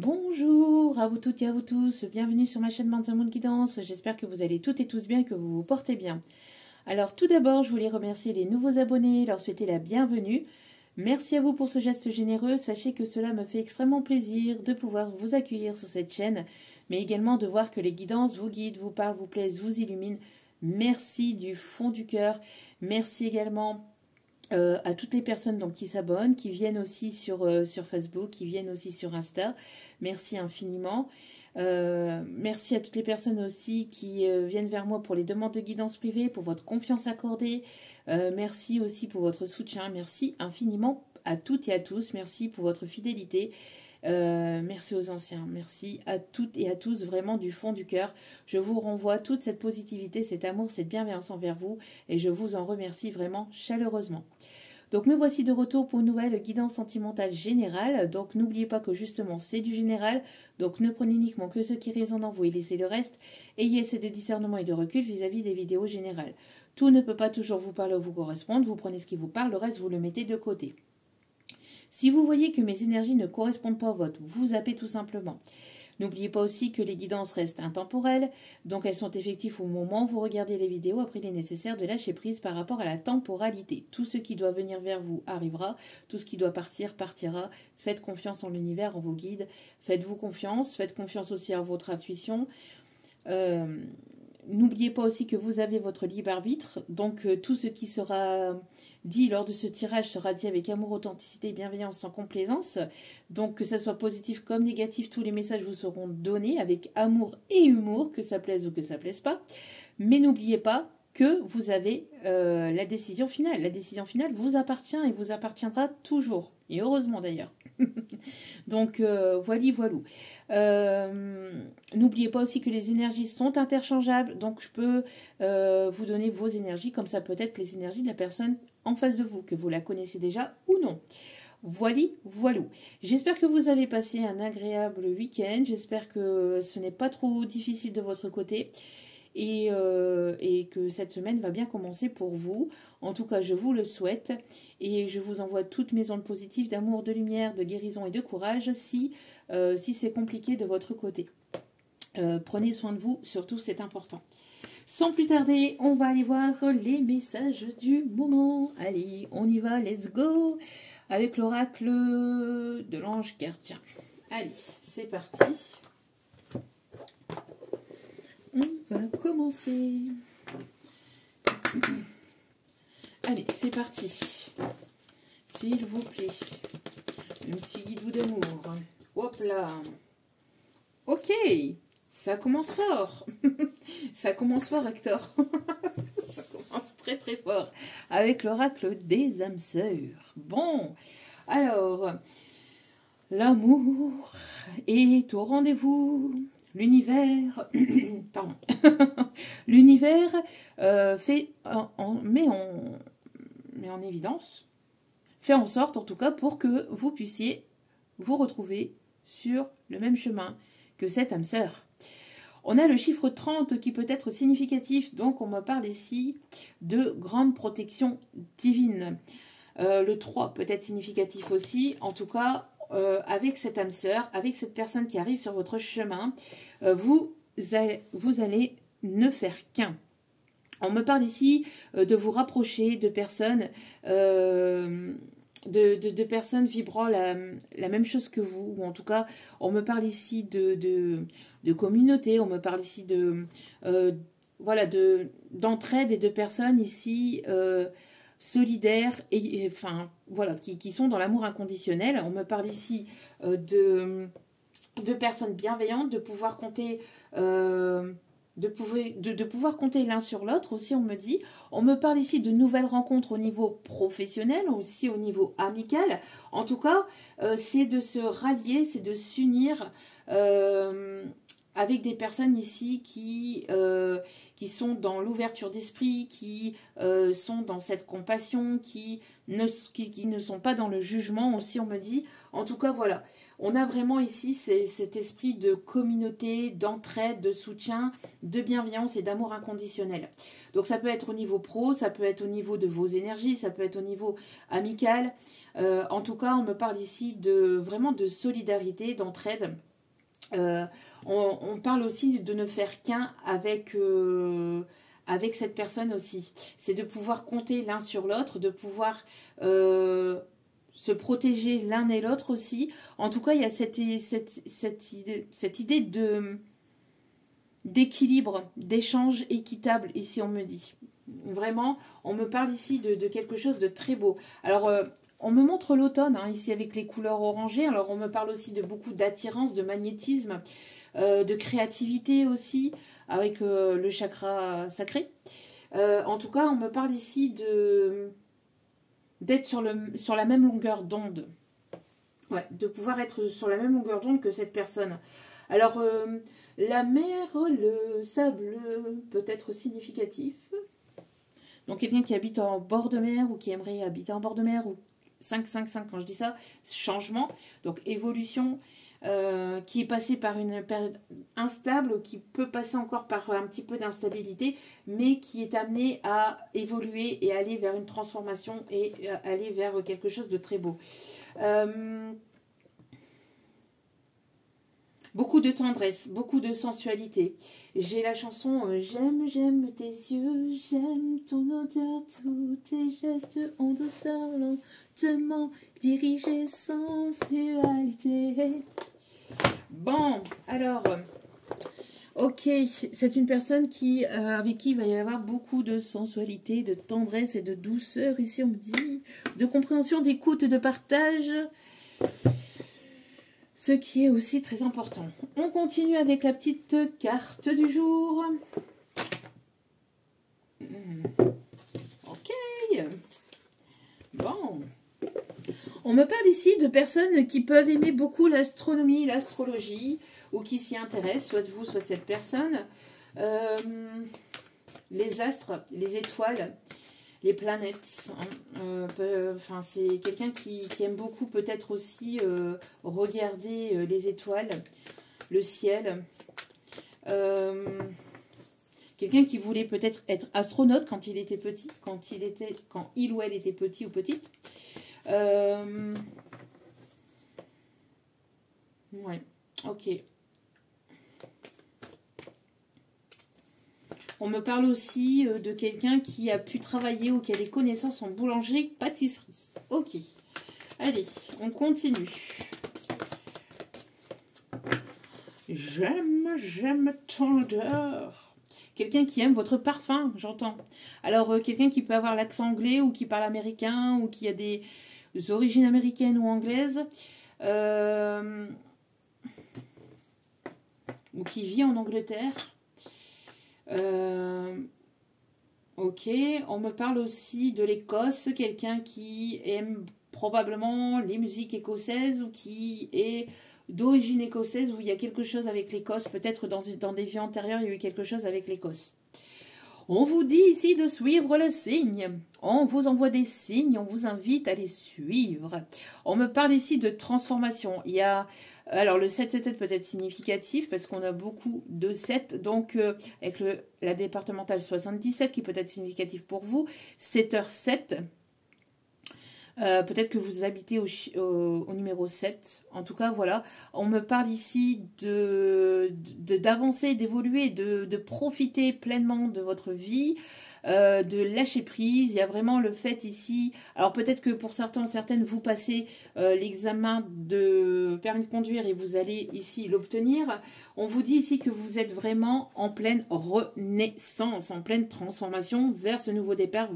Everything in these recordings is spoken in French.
Bonjour à vous toutes et à vous tous, bienvenue sur ma chaîne Manzamoun Guidance, j'espère que vous allez toutes et tous bien et que vous vous portez bien. Alors tout d'abord, je voulais remercier les nouveaux abonnés, leur souhaiter la bienvenue. Merci à vous pour ce geste généreux, sachez que cela me fait extrêmement plaisir de pouvoir vous accueillir sur cette chaîne, mais également de voir que les guidances vous guident, vous parlent, vous plaisent, vous illuminent. Merci du fond du cœur, merci également à toutes les personnes donc, qui s'abonnent, qui viennent aussi sur Facebook, qui viennent aussi sur Insta. Merci infiniment. Merci à toutes les personnes aussi qui viennent vers moi pour les demandes de guidance privée, pour votre confiance accordée. Merci aussi pour votre soutien. Merci infiniment à toutes et à tous. Merci pour votre fidélité. Merci aux anciens, merci à toutes et à tous vraiment du fond du cœur. Je vous renvoie toute cette positivité, cet amour, cette bienveillance envers vous et je vous en remercie vraiment chaleureusement. Donc me voici de retour pour une nouvelle guidance sentimentale générale. Donc n'oubliez pas que justement c'est du général, donc ne prenez uniquement que ce qui résonne en vous et laissez le reste. Ayez assez de discernement et de recul vis-à-vis des vidéos générales. Tout ne peut pas toujours vous parler ou vous correspondre, vous prenez ce qui vous parle, le reste vous le mettez de côté. Si vous voyez que mes énergies ne correspondent pas aux vôtres, vous zappez tout simplement. N'oubliez pas aussi que les guidances restent intemporelles, donc elles sont effectives au moment où vous regardez les vidéos. Après, il est nécessaire de lâcher prise par rapport à la temporalité. Tout ce qui doit venir vers vous arrivera, tout ce qui doit partir partira. Faites confiance en l'univers, en vos guides. Faites-vous confiance, faites confiance aussi à votre intuition. N'oubliez pas aussi que vous avez votre libre arbitre, donc tout ce qui sera dit lors de ce tirage sera dit avec amour, authenticité, bienveillance, sans complaisance. Donc que ça soit positif comme négatif, tous les messages vous seront donnés avec amour et humour, que ça plaise ou que ça plaise pas. Mais n'oubliez pas que vous avez la décision finale. La décision finale vous appartient et vous appartiendra toujours. Et heureusement d'ailleurs. Donc voilou. N'oubliez pas aussi que les énergies sont interchangeables. Donc je peux vous donner vos énergies comme ça peut être les énergies de la personne en face de vous, que vous la connaissez déjà ou non. Voilou. J'espère que vous avez passé un agréable week-end. J'espère que ce n'est pas trop difficile de votre côté. Et que cette semaine va bien commencer pour vous. En tout cas, je vous le souhaite. Et je vous envoie toutes mes ondes positives d'amour, de lumière, de guérison et de courage si c'est compliqué de votre côté. Prenez soin de vous, surtout c'est important. Sans plus tarder, on va aller voir les messages du moment. Allez, on y va, let's go avec l'oracle de l'ange gardien. Allez, c'est parti. On va commencer. Allez, c'est parti. S'il vous plaît. Un petit guide d'amour. Hop là. Ok. Ça commence fort. Ça commence fort, Hector. Ça commence très très fort. Avec l'oracle des âmes sœurs. Bon. Alors. L'amour est au rendez-vous. L'univers, pardon, l'univers met en évidence, fait en sorte en tout cas pour que vous puissiez vous retrouver sur le même chemin que cette âme sœur. On a le chiffre 30 qui peut être significatif, donc on me parle ici de grande protection divine. Le 3 peut être significatif aussi, en tout cas. Avec cette âme sœur, avec cette personne qui arrive sur votre chemin, vous allez ne faire qu'un. On me parle ici de vous rapprocher de personnes, de personnes vibrant la même chose que vous, ou en tout cas, on me parle ici de communauté, on me parle ici d'entraide et de personnes ici solidaires et enfin voilà qui sont dans l'amour inconditionnel. On me parle ici de personnes bienveillantes, de pouvoir compter de pouvoir compter l'un sur l'autre aussi. On me parle ici de nouvelles rencontres au niveau professionnel, aussi au niveau amical. En tout cas, c'est de se rallier, c'est de s'unir avec des personnes ici qui sont dans l'ouverture d'esprit, qui sont dans cette compassion, qui ne sont pas dans le jugement aussi, on me dit. En tout cas, voilà. On a vraiment ici cet esprit de communauté, d'entraide, de soutien, de bienveillance et d'amour inconditionnel. Donc ça peut être au niveau pro, ça peut être au niveau de vos énergies, ça peut être au niveau amical. En tout cas, on me parle ici vraiment de solidarité, d'entraide. On parle aussi de ne faire qu'un avec cette personne aussi. C'est de pouvoir compter l'un sur l'autre, de pouvoir se protéger l'un et l'autre aussi. En tout cas, il y a cette idée d'équilibre, d'échange équitable, ici on me dit. Vraiment, on me parle ici de quelque chose de très beau. Alors, on me montre l'automne, hein, ici avec les couleurs orangées. Alors, on me parle aussi de beaucoup d'attirance, de magnétisme, de créativité aussi, avec le chakra sacré. En tout cas, on me parle ici d'être sur la même longueur d'onde. Ouais, de pouvoir être sur la même longueur d'onde que cette personne. Alors, la mer, le sable peut être significatif. Donc, quelqu'un qui habite en bord de mer ou qui aimerait habiter en bord de mer ou 5-5-5, quand je dis ça, changement, donc évolution, qui est passé par une période instable, ou qui peut passer encore par un petit peu d'instabilité, mais qui est amené à évoluer et aller vers une transformation et aller vers quelque chose de très beau. Beaucoup de tendresse, beaucoup de sensualité. J'ai la chanson j'aime tes yeux, j'aime ton odeur, tous tes gestes en douceur, lentement dirigés, sensualité. Bon, alors, ok, c'est une personne avec qui il va y avoir beaucoup de sensualité, de tendresse et de douceur, ici on me dit, de compréhension, d'écoute, de partage. Ce qui est aussi très important. On continue avec la petite carte du jour. Ok. Bon. On me parle ici de personnes qui peuvent aimer beaucoup l'astronomie, l'astrologie, ou qui s'y intéressent, soit vous, soit cette personne. Les astres, les étoiles, les planètes. C'est quelqu'un qui aime beaucoup peut-être aussi regarder les étoiles, le ciel. Quelqu'un qui voulait peut-être être astronaute quand il était petit, quand il ou elle était petit ou petite. Ouais, ok. On me parle aussi de quelqu'un qui a pu travailler ou qui a des connaissances en boulangerie-pâtisserie. Ok. Allez, on continue. J'aime ton odeur. Quelqu'un qui aime votre parfum, j'entends. Alors, quelqu'un qui peut avoir l'accent anglais ou qui parle américain ou qui a des origines américaines ou anglaises. Ou qui vit en Angleterre. Ok, on me parle aussi de l'Écosse, quelqu'un qui aime probablement les musiques écossaises ou qui est d'origine écossaise, où il y a quelque chose avec l'Écosse, peut-être dans des vies antérieures, il y a eu quelque chose avec l'Écosse. On vous dit ici de suivre le signe. On vous envoie des signes, on vous invite à les suivre. On me parle ici de transformation. Il y a, alors le 777 peut être significatif parce qu'on a beaucoup de 7. Donc avec la départementale 77 qui peut être significatif pour vous. 7h7. Peut-être que vous habitez au numéro 7. En tout cas, voilà. On me parle ici d'avancer, d'évoluer, de profiter pleinement de votre vie, de lâcher prise. Il y a vraiment le fait ici... Alors peut-être que pour certaines, vous passez l'examen de permis de conduire et vous allez ici l'obtenir. On vous dit ici que vous êtes vraiment en pleine renaissance, en pleine transformation vers ce nouveau départ,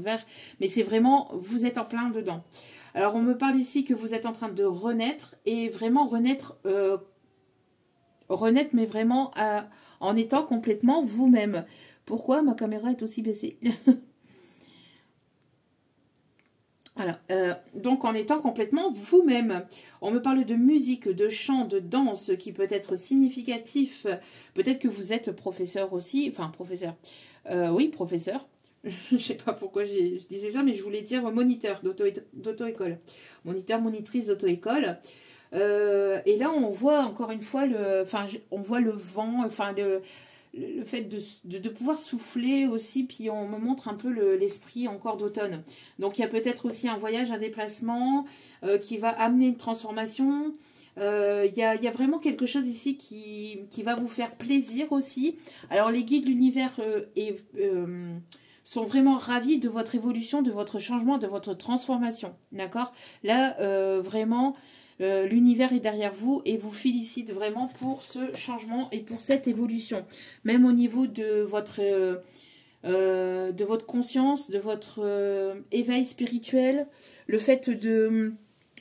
mais c'est vraiment, vous êtes en plein dedans. Alors, on me parle ici que vous êtes en train de renaître et vraiment renaître, mais vraiment en étant complètement vous-même. Pourquoi ma caméra est aussi baissée? Alors, donc en étant complètement vous-même. On me parle de musique, de chant, de danse qui peut être significatif. Peut-être que vous êtes professeur aussi, enfin professeur, oui professeur. Je ne sais pas pourquoi je disais ça, mais je voulais dire moniteur d'auto-école. Moniteur, monitrice d'auto-école. Et là, on voit encore une fois on voit le vent, le fait de pouvoir souffler aussi, puis on me montre un peu l'esprit encore d'automne. Donc il y a peut-être aussi un voyage, un déplacement qui va amener une transformation. Il y a vraiment quelque chose ici qui va vous faire plaisir aussi. Alors les guides de l'univers sont vraiment ravis de votre évolution, de votre changement, de votre transformation. D'accord? Là, vraiment, l'univers est derrière vous et vous félicite vraiment pour ce changement et pour cette évolution. Même au niveau de votre conscience, de votre éveil spirituel, le fait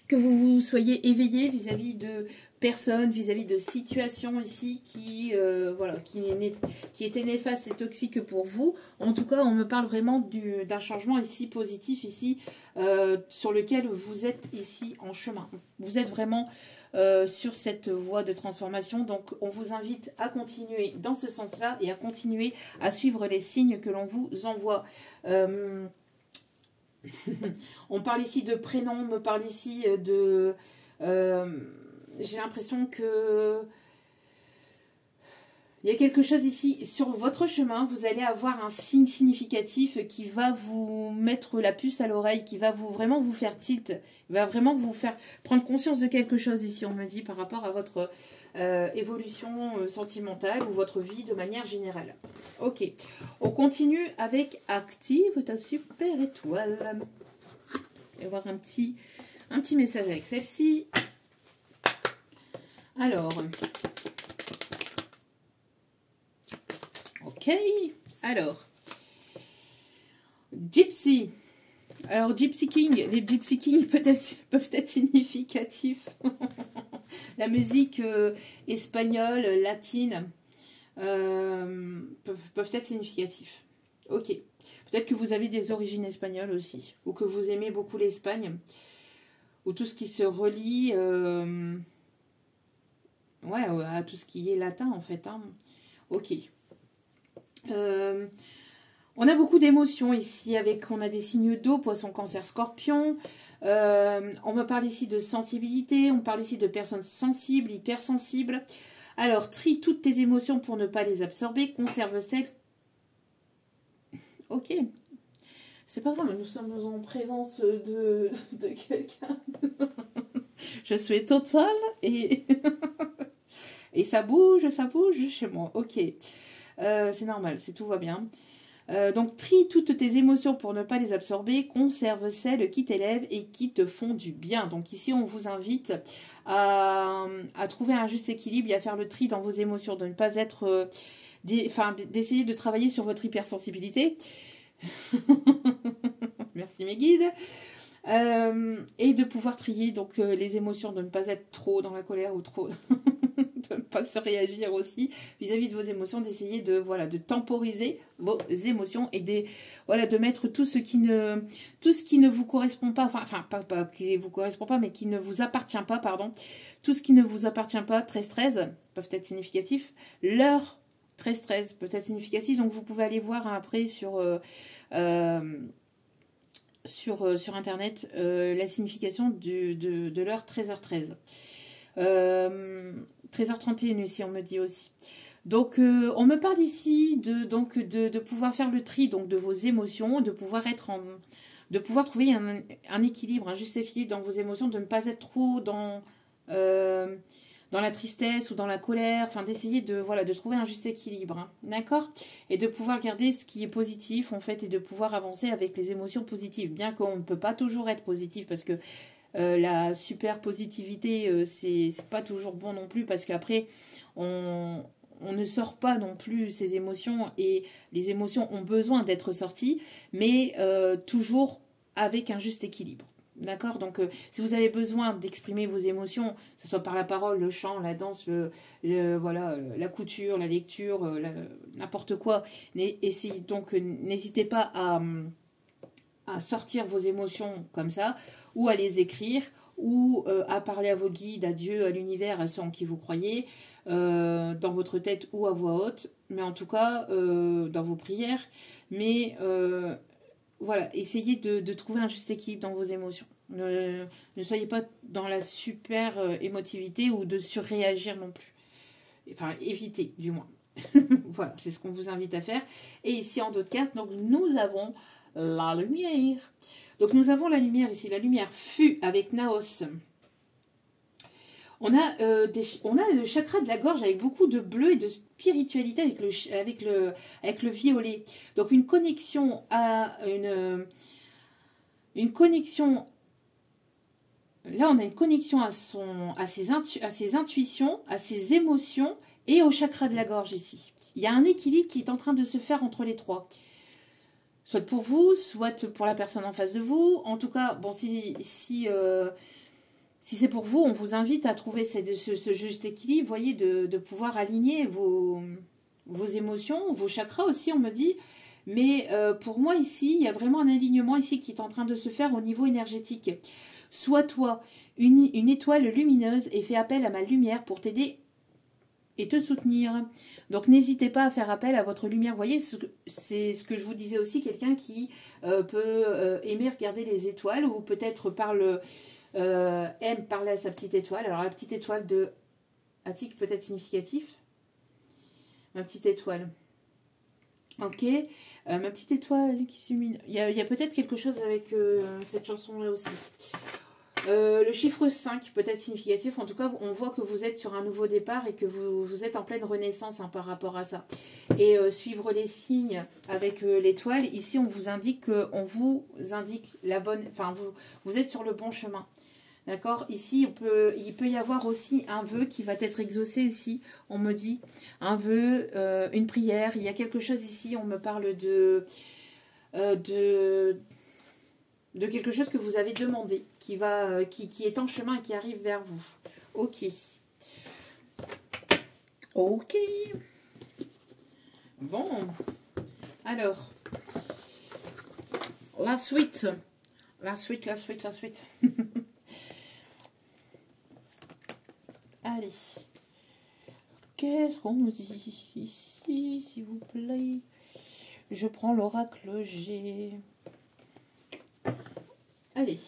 que vous vous soyez éveillé vis-à-vis de personnes, vis-à-vis de situations ici qui étaient néfastes et toxiques pour vous. En tout cas, on me parle vraiment d'un changement ici positif, ici, sur lequel vous êtes ici en chemin. Vous êtes vraiment sur cette voie de transformation. Donc, on vous invite à continuer dans ce sens-là et à continuer à suivre les signes que l'on vous envoie. On parle ici de prénom, on me parle ici de... j'ai l'impression que... Il y a quelque chose ici, sur votre chemin, vous allez avoir un signe significatif qui va vous mettre la puce à l'oreille, qui va vraiment vous faire tilt, va vraiment vous faire prendre conscience de quelque chose ici, on me dit, par rapport à votre évolution sentimentale ou votre vie de manière générale. Ok, on continue avec Active ta super étoile. On va voir un petit message avec celle-ci. Alors... Ok, alors, Gypsy. Alors, Gypsy King, les Gypsy Kings peuvent être significatifs. La musique espagnole, latine, peuvent être significatifs. Ok, peut-être que vous avez des origines espagnoles aussi, ou que vous aimez beaucoup l'Espagne, ou tout ce qui se relie à tout ce qui est latin en fait. Hein. Ok. On a beaucoup d'émotions ici, on a des signes d'eau, poisson, cancer, scorpion. On me parle ici de sensibilité, on parle ici de personnes sensibles, hypersensibles. Alors, trie toutes tes émotions pour ne pas les absorber, conserve celles... Ok, c'est pas grave, nous sommes en présence de quelqu'un. Je suis toute seule et... et ça bouge chez moi. Ok. C'est normal, tout va bien. Donc, trie toutes tes émotions pour ne pas les absorber. Conserve celles qui t'élèvent et qui te font du bien. Donc, ici, on vous invite à trouver un juste équilibre et à faire le tri dans vos émotions. De ne pas être... d'essayer de travailler sur votre hypersensibilité. Merci mes guides. Et de pouvoir trier donc les émotions, de ne pas être trop dans la colère ou trop... de ne pas se réagir aussi vis-à-vis de vos émotions, d'essayer de temporiser vos émotions et de mettre tout ce qui ne vous correspond pas, pas qui vous correspond pas, mais qui ne vous appartient pas, pardon, tout ce qui ne vous appartient pas, 13-13, peuvent être significatifs, l'heure 13-13 peut être significatif, donc vous pouvez aller voir après sur internet la signification de l'heure 13h13. 13h31 ici, on me dit aussi. Donc, on me parle ici de pouvoir faire le tri donc, de vos émotions, de pouvoir trouver un équilibre, un juste équilibre dans vos émotions, de ne pas être trop dans la tristesse ou dans la colère, d'essayer de trouver un juste équilibre, hein, d'accord? Et de pouvoir garder ce qui est positif, en fait, et de pouvoir avancer avec les émotions positives, bien qu'on ne peut pas toujours être positif, parce que la super positivité, c'est pas toujours bon non plus, parce qu'après, on ne sort pas non plus ces émotions, et les émotions ont besoin d'être sorties, mais toujours avec un juste équilibre. D'accord? Donc, si vous avez besoin d'exprimer vos émotions, que ce soit par la parole, le chant, la danse, la couture, la lecture, n'importe quoi, n'hésitez pas à sortir vos émotions comme ça, ou à les écrire, ou à parler à vos guides, à Dieu, à l'univers, à ceux en qui vous croyez, dans votre tête ou à voix haute, mais en tout cas dans vos prières. Mais essayez de trouver un juste équilibre dans vos émotions. Ne soyez pas dans la super émotivité ou de surréagir non plus. Enfin, évitez du moins. Voilà, c'est ce qu'on vous invite à faire. Et ici, en d'autres cartes, donc nous avons la lumière. Donc nous avons la lumière ici, la lumière fut avec Naos. On a le chakra de la gorge avec beaucoup de bleu et de spiritualité avec le violet. Donc une connexion à une connexion. Là, on a une connexion à ses intuitions, à ses émotions et au chakra de la gorge ici. Il y a un équilibre qui est en train de se faire entre les trois. Soit pour vous, soit pour la personne en face de vous. En tout cas, bon, si c'est pour vous, on vous invite à trouver ce juste équilibre, voyez, de pouvoir aligner vos émotions, vos chakras aussi, on me dit. Mais pour moi ici, il y a vraiment un alignement ici qui est en train de se faire au niveau énergétique. Sois toi une étoile lumineuse et fais appel à ma lumière pour t'aider et te soutenir. Donc n'hésitez pas à faire appel à votre lumière. Vous voyez, c'est ce que je vous disais aussi, quelqu'un qui peut aimer regarder les étoiles ou peut-être aime parler à sa petite étoile. Alors la petite étoile de Attic peut-être significatif. Ma petite étoile. Ok, ma petite étoile qui s'illumine. Il y a peut-être quelque chose avec cette chanson-là aussi. Le chiffre 5 peut être significatif. En tout cas, on voit que vous êtes sur un nouveau départ et que vous êtes en pleine renaissance par rapport à ça. Et suivre les signes avec l'étoile. Ici, on vous indique la bonne... Enfin, vous êtes sur le bon chemin. D'accord. Ici, il peut y avoir aussi un vœu qui va être exaucé ici. On me dit un vœu, une prière. Il y a quelque chose ici. On me parle de quelque chose que vous avez demandé, qui est en chemin et qui arrive vers vous. Ok. Ok. Bon. Alors. La suite. La suite. Allez. Qu'est-ce qu'on me dit ici, s'il vous plaît? Je prends l'oracle G. Allez.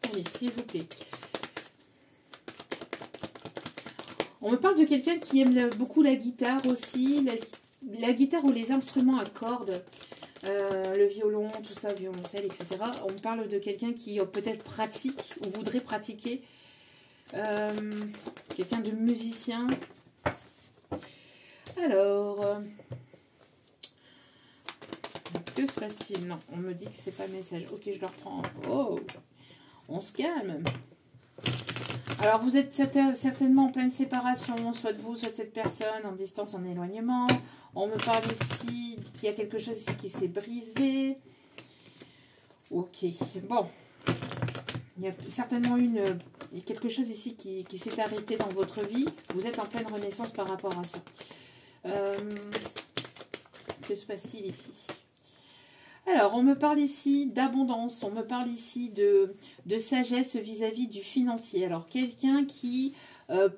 Allez, s'il vous plaît. On me parle de quelqu'un qui aime beaucoup la guitare aussi, la guitare ou les instruments à cordes, le violon, tout ça, violoncelle, etc. On me parle de quelqu'un qui peut-être pratique ou voudrait pratiquer, quelqu'un de musicien. Alors, que se passe-t-il? Non, on me dit que c'est pas le message. Ok, je le reprends. Oh, on se calme. Alors, vous êtes certainement en pleine séparation, soit de vous, soit de cette personne, en distance, en éloignement. On me parle ici qu'il y a quelque chose ici qui s'est brisé. Ok, bon. Il y a certainement quelque chose ici qui s'est arrêté dans votre vie. Vous êtes en pleine renaissance par rapport à ça. Que se passe-t-il ici? Alors, on me parle ici d'abondance, on me parle ici de sagesse vis-à-vis du financier. Alors, quelqu'un qui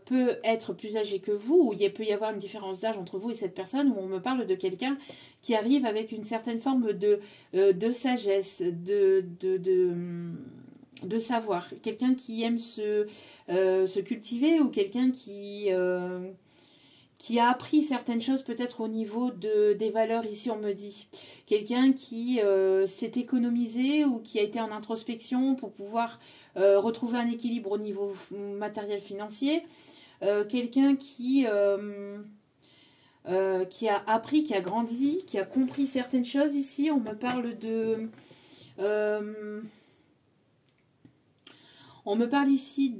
peut être plus âgé que vous, ou il peut y avoir une différence d'âge entre vous et cette personne, où on me parle de quelqu'un qui arrive avec une certaine forme de sagesse, de savoir. Quelqu'un qui aime se cultiver, ou quelqu'un qui a appris certaines choses peut-être au niveau des valeurs, ici on me dit. Quelqu'un qui s'est économisé ou qui a été en introspection pour pouvoir retrouver un équilibre au niveau matériel financier. Quelqu'un qui a appris, qui a grandi, qui a compris certaines choses ici. On me parle de... on me parle ici...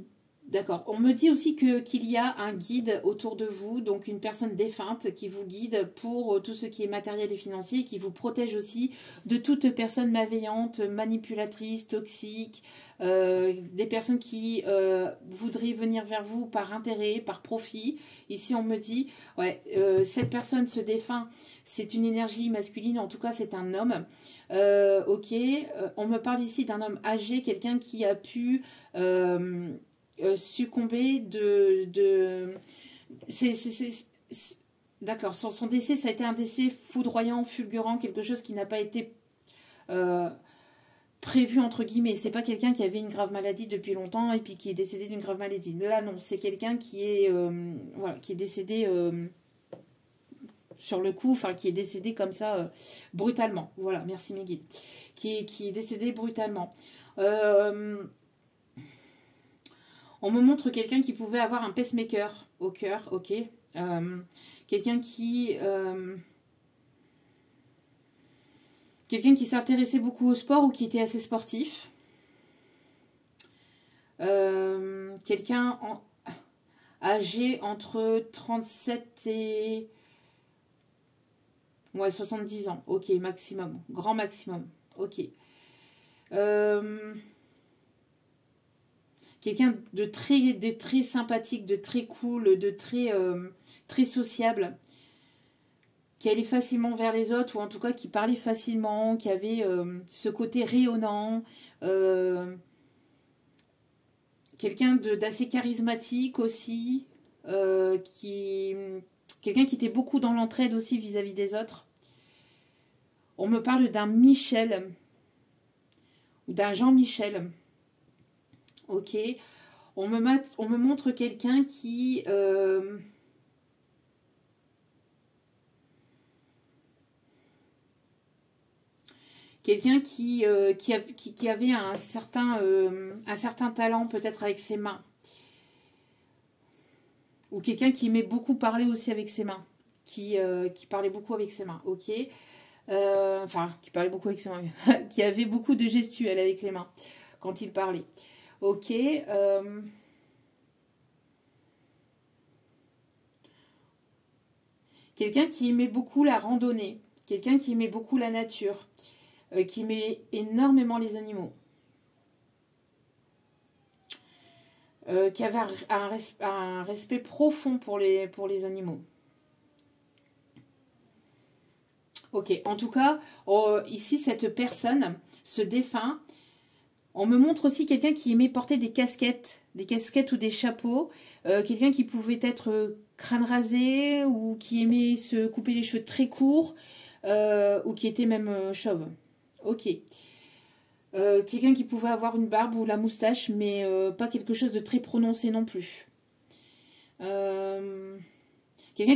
D'accord. On me dit aussi qu'il y a un guide autour de vous, donc une personne défunte qui vous guide pour tout ce qui est matériel et financier, qui vous protège aussi de toute personne malveillante, manipulatrice, toxique, des personnes qui voudraient venir vers vous par intérêt, par profit. Ici, on me dit, ouais, cette personne, ce défunt, c'est une énergie masculine, en tout cas, c'est un homme. Ok, on me parle ici d'un homme âgé, quelqu'un qui a pu succombé D'accord, son décès, ça a été un décès foudroyant, fulgurant, quelque chose qui n'a pas été prévu, entre guillemets. C'est pas quelqu'un qui avait une grave maladie depuis longtemps et puis qui est décédé d'une grave maladie. Là, non, c'est quelqu'un qui est, voilà, qui est décédé sur le coup, enfin, qui est décédé comme ça, brutalement. Voilà, merci mes guides. Qui est décédé brutalement. On me montre quelqu'un qui pouvait avoir un pacemaker au cœur, ok. Quelqu'un qui s'intéressait beaucoup au sport ou qui était assez sportif. Quelqu'un âgé entre 37 et 70 ans. Ok, maximum. Grand maximum. Ok. Quelqu'un de très sympathique, de très cool, de très sociable, qui allait facilement vers les autres, ou en tout cas qui parlait facilement, qui avait ce côté rayonnant, quelqu'un d'assez charismatique aussi, quelqu'un qui était beaucoup dans l'entraide aussi vis-à-vis des autres. On me parle d'un Michel, ou d'un Jean-Michel. Ok. On me montre quelqu'un qui... quelqu'un qui avait un certain talent peut-être avec ses mains. Ou quelqu'un qui aimait beaucoup parler aussi avec ses mains. Qui parlait beaucoup avec ses mains. Ok. Enfin, qui parlait beaucoup avec ses mains. Qui avait beaucoup de gestuels avec les mains quand il parlait. Ok. Quelqu'un qui aimait beaucoup la randonnée. Quelqu'un qui aimait beaucoup la nature. Qui aimait énormément les animaux. Qui avait un respect profond pour les animaux. Ok, en tout cas, ici, cette personne, ce défunt, on me montre aussi quelqu'un qui aimait porter des casquettes ou des chapeaux, quelqu'un qui pouvait être crâne rasé ou qui aimait se couper les cheveux très courts ou qui était même chauve. Ok. Quelqu'un qui pouvait avoir une barbe ou la moustache, mais pas quelque chose de très prononcé non plus. Quelqu'un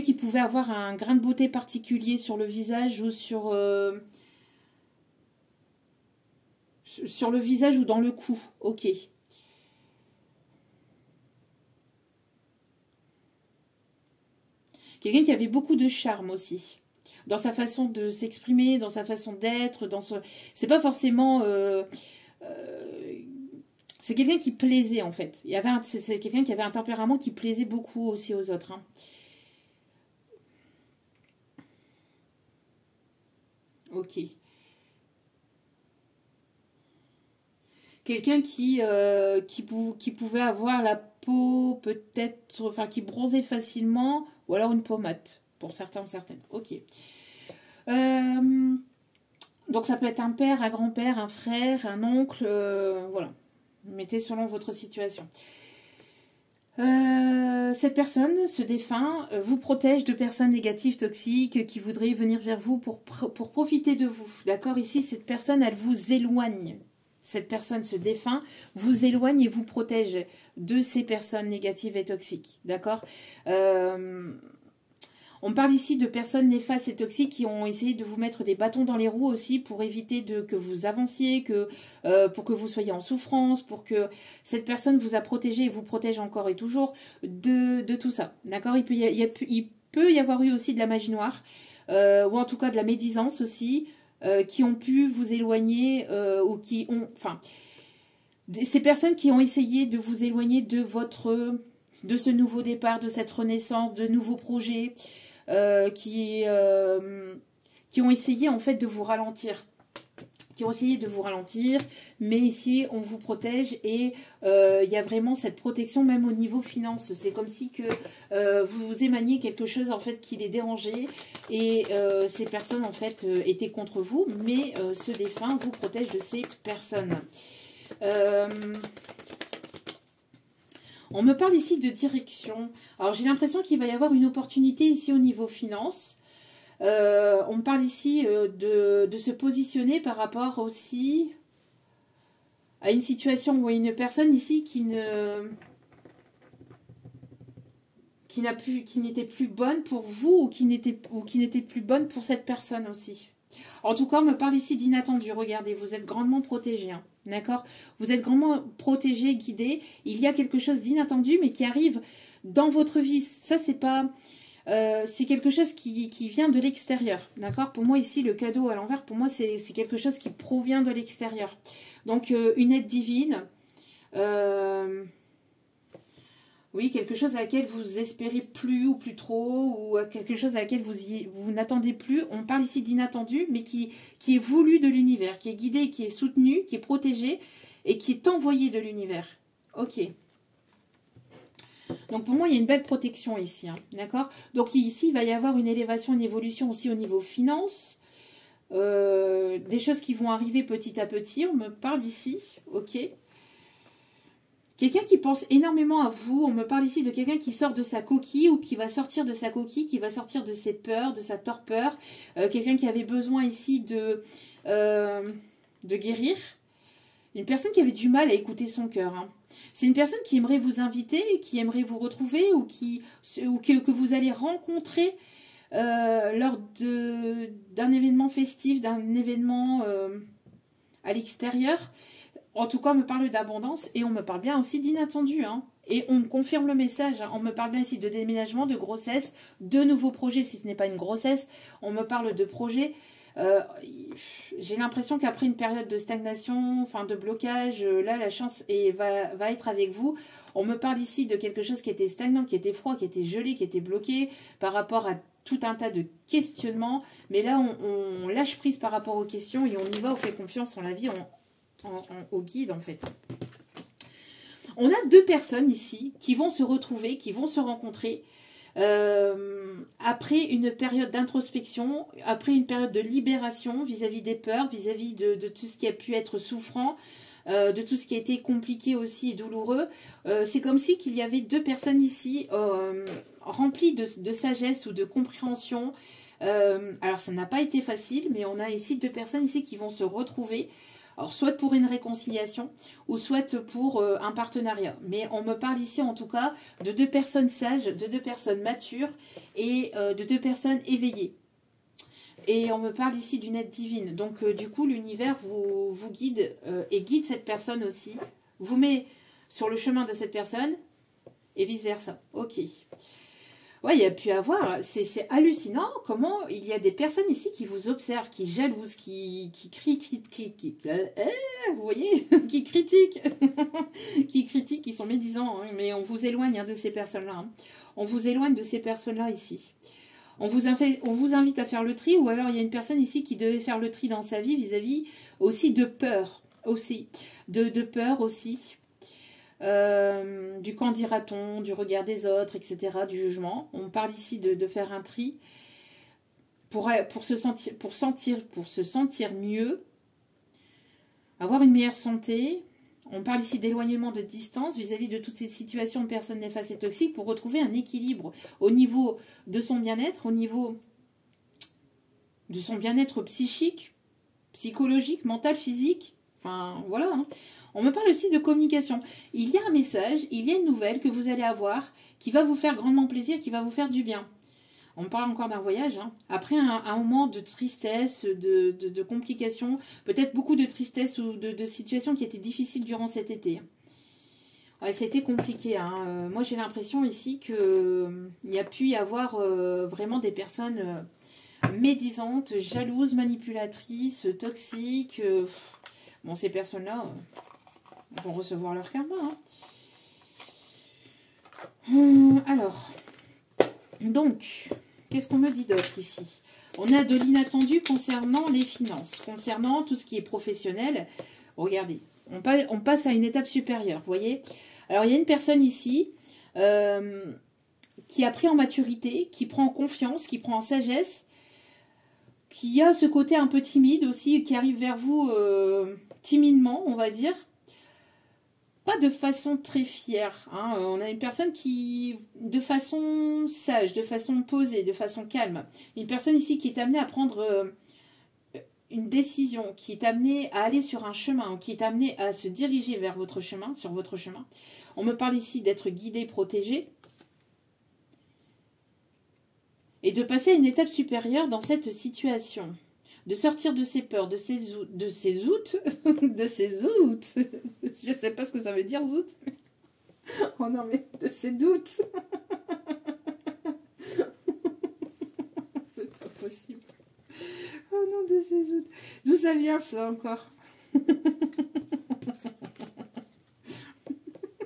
qui pouvait avoir un grain de beauté particulier sur le visage ou sur le visage ou dans le cou. Ok. Quelqu'un qui avait beaucoup de charme aussi. Dans sa façon de s'exprimer, dans sa façon d'être, c'est pas forcément... c'est quelqu'un qui plaisait en fait. C'est quelqu'un qui avait un tempérament qui plaisait beaucoup aussi aux autres. Hein. Ok. Quelqu'un qui pouvait avoir la peau peut-être, enfin qui bronzait facilement, ou alors une peau mate, pour certains ou certaines. Ok. Donc ça peut être un père, un grand-père, un frère, un oncle, voilà. Mettez selon votre situation. Cette personne, ce défunt, vous protège de personnes négatives, toxiques, qui voudraient venir vers vous pour profiter de vous. D'accord? Ici, cette personne, elle vous éloigne. Cette personne, ce défunt, vous éloigne et vous protège de ces personnes négatives et toxiques. D'accord? On parle ici de personnes néfastes et toxiques qui ont essayé de vous mettre des bâtons dans les roues aussi pour éviter que vous avanciez, pour que vous soyez en souffrance, pour que cette personne vous a protégé et vous protège encore et toujours de tout ça. D'accord? Il peut y avoir eu aussi de la magie noire, ou en tout cas de la médisance aussi, qui ont pu vous éloigner ou qui ont... Enfin, ces personnes qui ont essayé de vous éloigner de ce nouveau départ, de cette renaissance, de nouveaux projets, qui ont essayé en fait de vous ralentir. Mais ici on vous protège et il y a vraiment cette protection même au niveau finance. C'est comme si que vous émaniez quelque chose en fait qui les dérangeait et ces personnes en fait étaient contre vous, mais ce défunt vous protège de ces personnes. On me parle ici de direction. Alors, j'ai l'impression qu'il va y avoir une opportunité ici au niveau finance. On me parle ici de se positionner par rapport aussi à une situation où il y a une personne ici qui n'était plus bonne pour vous ou qui n'était plus bonne pour cette personne aussi. En tout cas, on me parle ici d'inattendu. Regardez, vous êtes grandement protégé. Hein, d'accord? Vous êtes grandement protégé, guidé. Il y a quelque chose d'inattendu, mais qui arrive dans votre vie. Ça, c'est pas... c'est quelque chose qui vient de l'extérieur. D'accord? Pour moi, ici, le cadeau à l'envers, pour moi, c'est quelque chose qui provient de l'extérieur. Donc, une aide divine. Oui, quelque chose à laquelle vous espérez plus ou plus trop, ou à quelque chose à laquelle vous n'attendez plus. On parle ici d'inattendu, mais qui est voulu de l'univers, qui est guidé, qui est soutenu, qui est protégé et qui est envoyé de l'univers. Ok. Donc pour moi, il y a une belle protection ici. Hein, d'accord? Donc ici, il va y avoir une élévation, une évolution aussi au niveau finance. Des choses qui vont arriver petit à petit. On me parle ici. Ok. Quelqu'un qui pense énormément à vous, on me parle ici de quelqu'un qui sort de sa coquille ou qui va sortir de sa coquille, qui va sortir de ses peurs, de sa torpeur. Quelqu'un qui avait besoin ici de guérir. Une personne qui avait du mal à écouter son cœur. Hein. C'est une personne qui aimerait vous inviter, qui aimerait vous retrouver ou que vous allez rencontrer lors d'un événement festif, d'un événement à l'extérieur. En tout cas, on me parle d'abondance et on me parle bien aussi d'inattendu. Hein. Et on me confirme le message. Hein. On me parle bien ici de déménagement, de grossesse, de nouveaux projets. Si ce n'est pas une grossesse, on me parle de projets. J'ai l'impression qu'après une période de stagnation, enfin de blocage, là la chance va être avec vous. On me parle ici de quelque chose qui était stagnant, qui était froid, qui était gelé, qui était bloqué par rapport à tout un tas de questionnements. Mais là, on lâche prise par rapport aux questions et on y va, on fait confiance en la vie, au guide en fait. On a deux personnes ici qui vont se retrouver, qui vont se rencontrer après une période d'introspection, après une période de libération vis-à-vis des peurs, vis-à-vis de tout ce qui a pu être souffrant, de tout ce qui a été compliqué aussi et douloureux. C'est comme si qu'il y avait deux personnes ici remplies de sagesse ou de compréhension. Alors ça n'a pas été facile, mais on a ici deux personnes ici qui vont se retrouver. Alors, soit pour une réconciliation, ou soit pour un partenariat. Mais on me parle ici, en tout cas, de deux personnes sages, de deux personnes matures et de deux personnes éveillées. Et on me parle ici d'une aide divine. Donc, du coup, l'univers vous guide et guide cette personne aussi. Vous met sur le chemin de cette personne et vice-versa. Ok. Ouais, il y a pu avoir, c'est hallucinant comment il y a des personnes ici qui vous observent, qui jalousent, qui crient, vous voyez, qui critiquent, qui sont médisants, hein, mais on vous éloigne hein, de ces personnes-là. Hein. On vous éloigne de ces personnes-là ici. On vous invite à faire le tri, ou alors il y a une personne ici qui devait faire le tri dans sa vie vis-à-vis aussi de peur, aussi, de peur aussi. Du qu'en dira-t-on, du regard des autres, etc., du jugement. On parle ici de faire un tri pour se sentir mieux, avoir une meilleure santé. On parle ici d'éloignement de distance vis-à-vis de toutes ces situations de personnes néfastes et toxiques pour retrouver un équilibre au niveau de son bien-être, au niveau de son bien-être psychique, psychologique, mental, physique. Enfin, voilà. Hein. On me parle aussi de communication. Il y a un message, il y a une nouvelle que vous allez avoir qui va vous faire grandement plaisir, qui va vous faire du bien. On me parle encore d'un voyage. Hein. Après un moment de tristesse, de complications, peut-être beaucoup de tristesse ou de situations qui étaient difficiles durant cet été. Ouais, c'était compliqué. Hein. Moi, j'ai l'impression ici qu'il y a pu y avoir vraiment des personnes médisantes, jalouses, manipulatrices, toxiques. Bon, ces personnes-là vont recevoir leur karma. Hein. Alors, donc, qu'est-ce qu'on me dit d'autre ici? On a de l'inattendu concernant les finances, concernant tout ce qui est professionnel. Regardez, on passe à une étape supérieure, vous voyez? Alors, il y a une personne ici qui a pris en maturité, qui prend en confiance, qui prend en sagesse, qui a ce côté un peu timide aussi, qui arrive vers vous timidement, on va dire. pas de façon très fière. Hein. On a une personne qui, de façon sage, de façon posée, de façon calme. Une personne ici qui est amenée à prendre une décision, qui est amenée à aller sur un chemin, qui est amenée à se diriger vers votre chemin, sur votre chemin. On me parle ici d'être guidé, protégé. Et de passer à une étape supérieure dans cette situation. De sortir de ses peurs, de ses outs, de ses outs. Je sais pas ce que ça veut dire, zout. Oh non, mais de ses doutes. C'est pas possible. Oh non, de ses outs. D'où ça vient, ça, encore?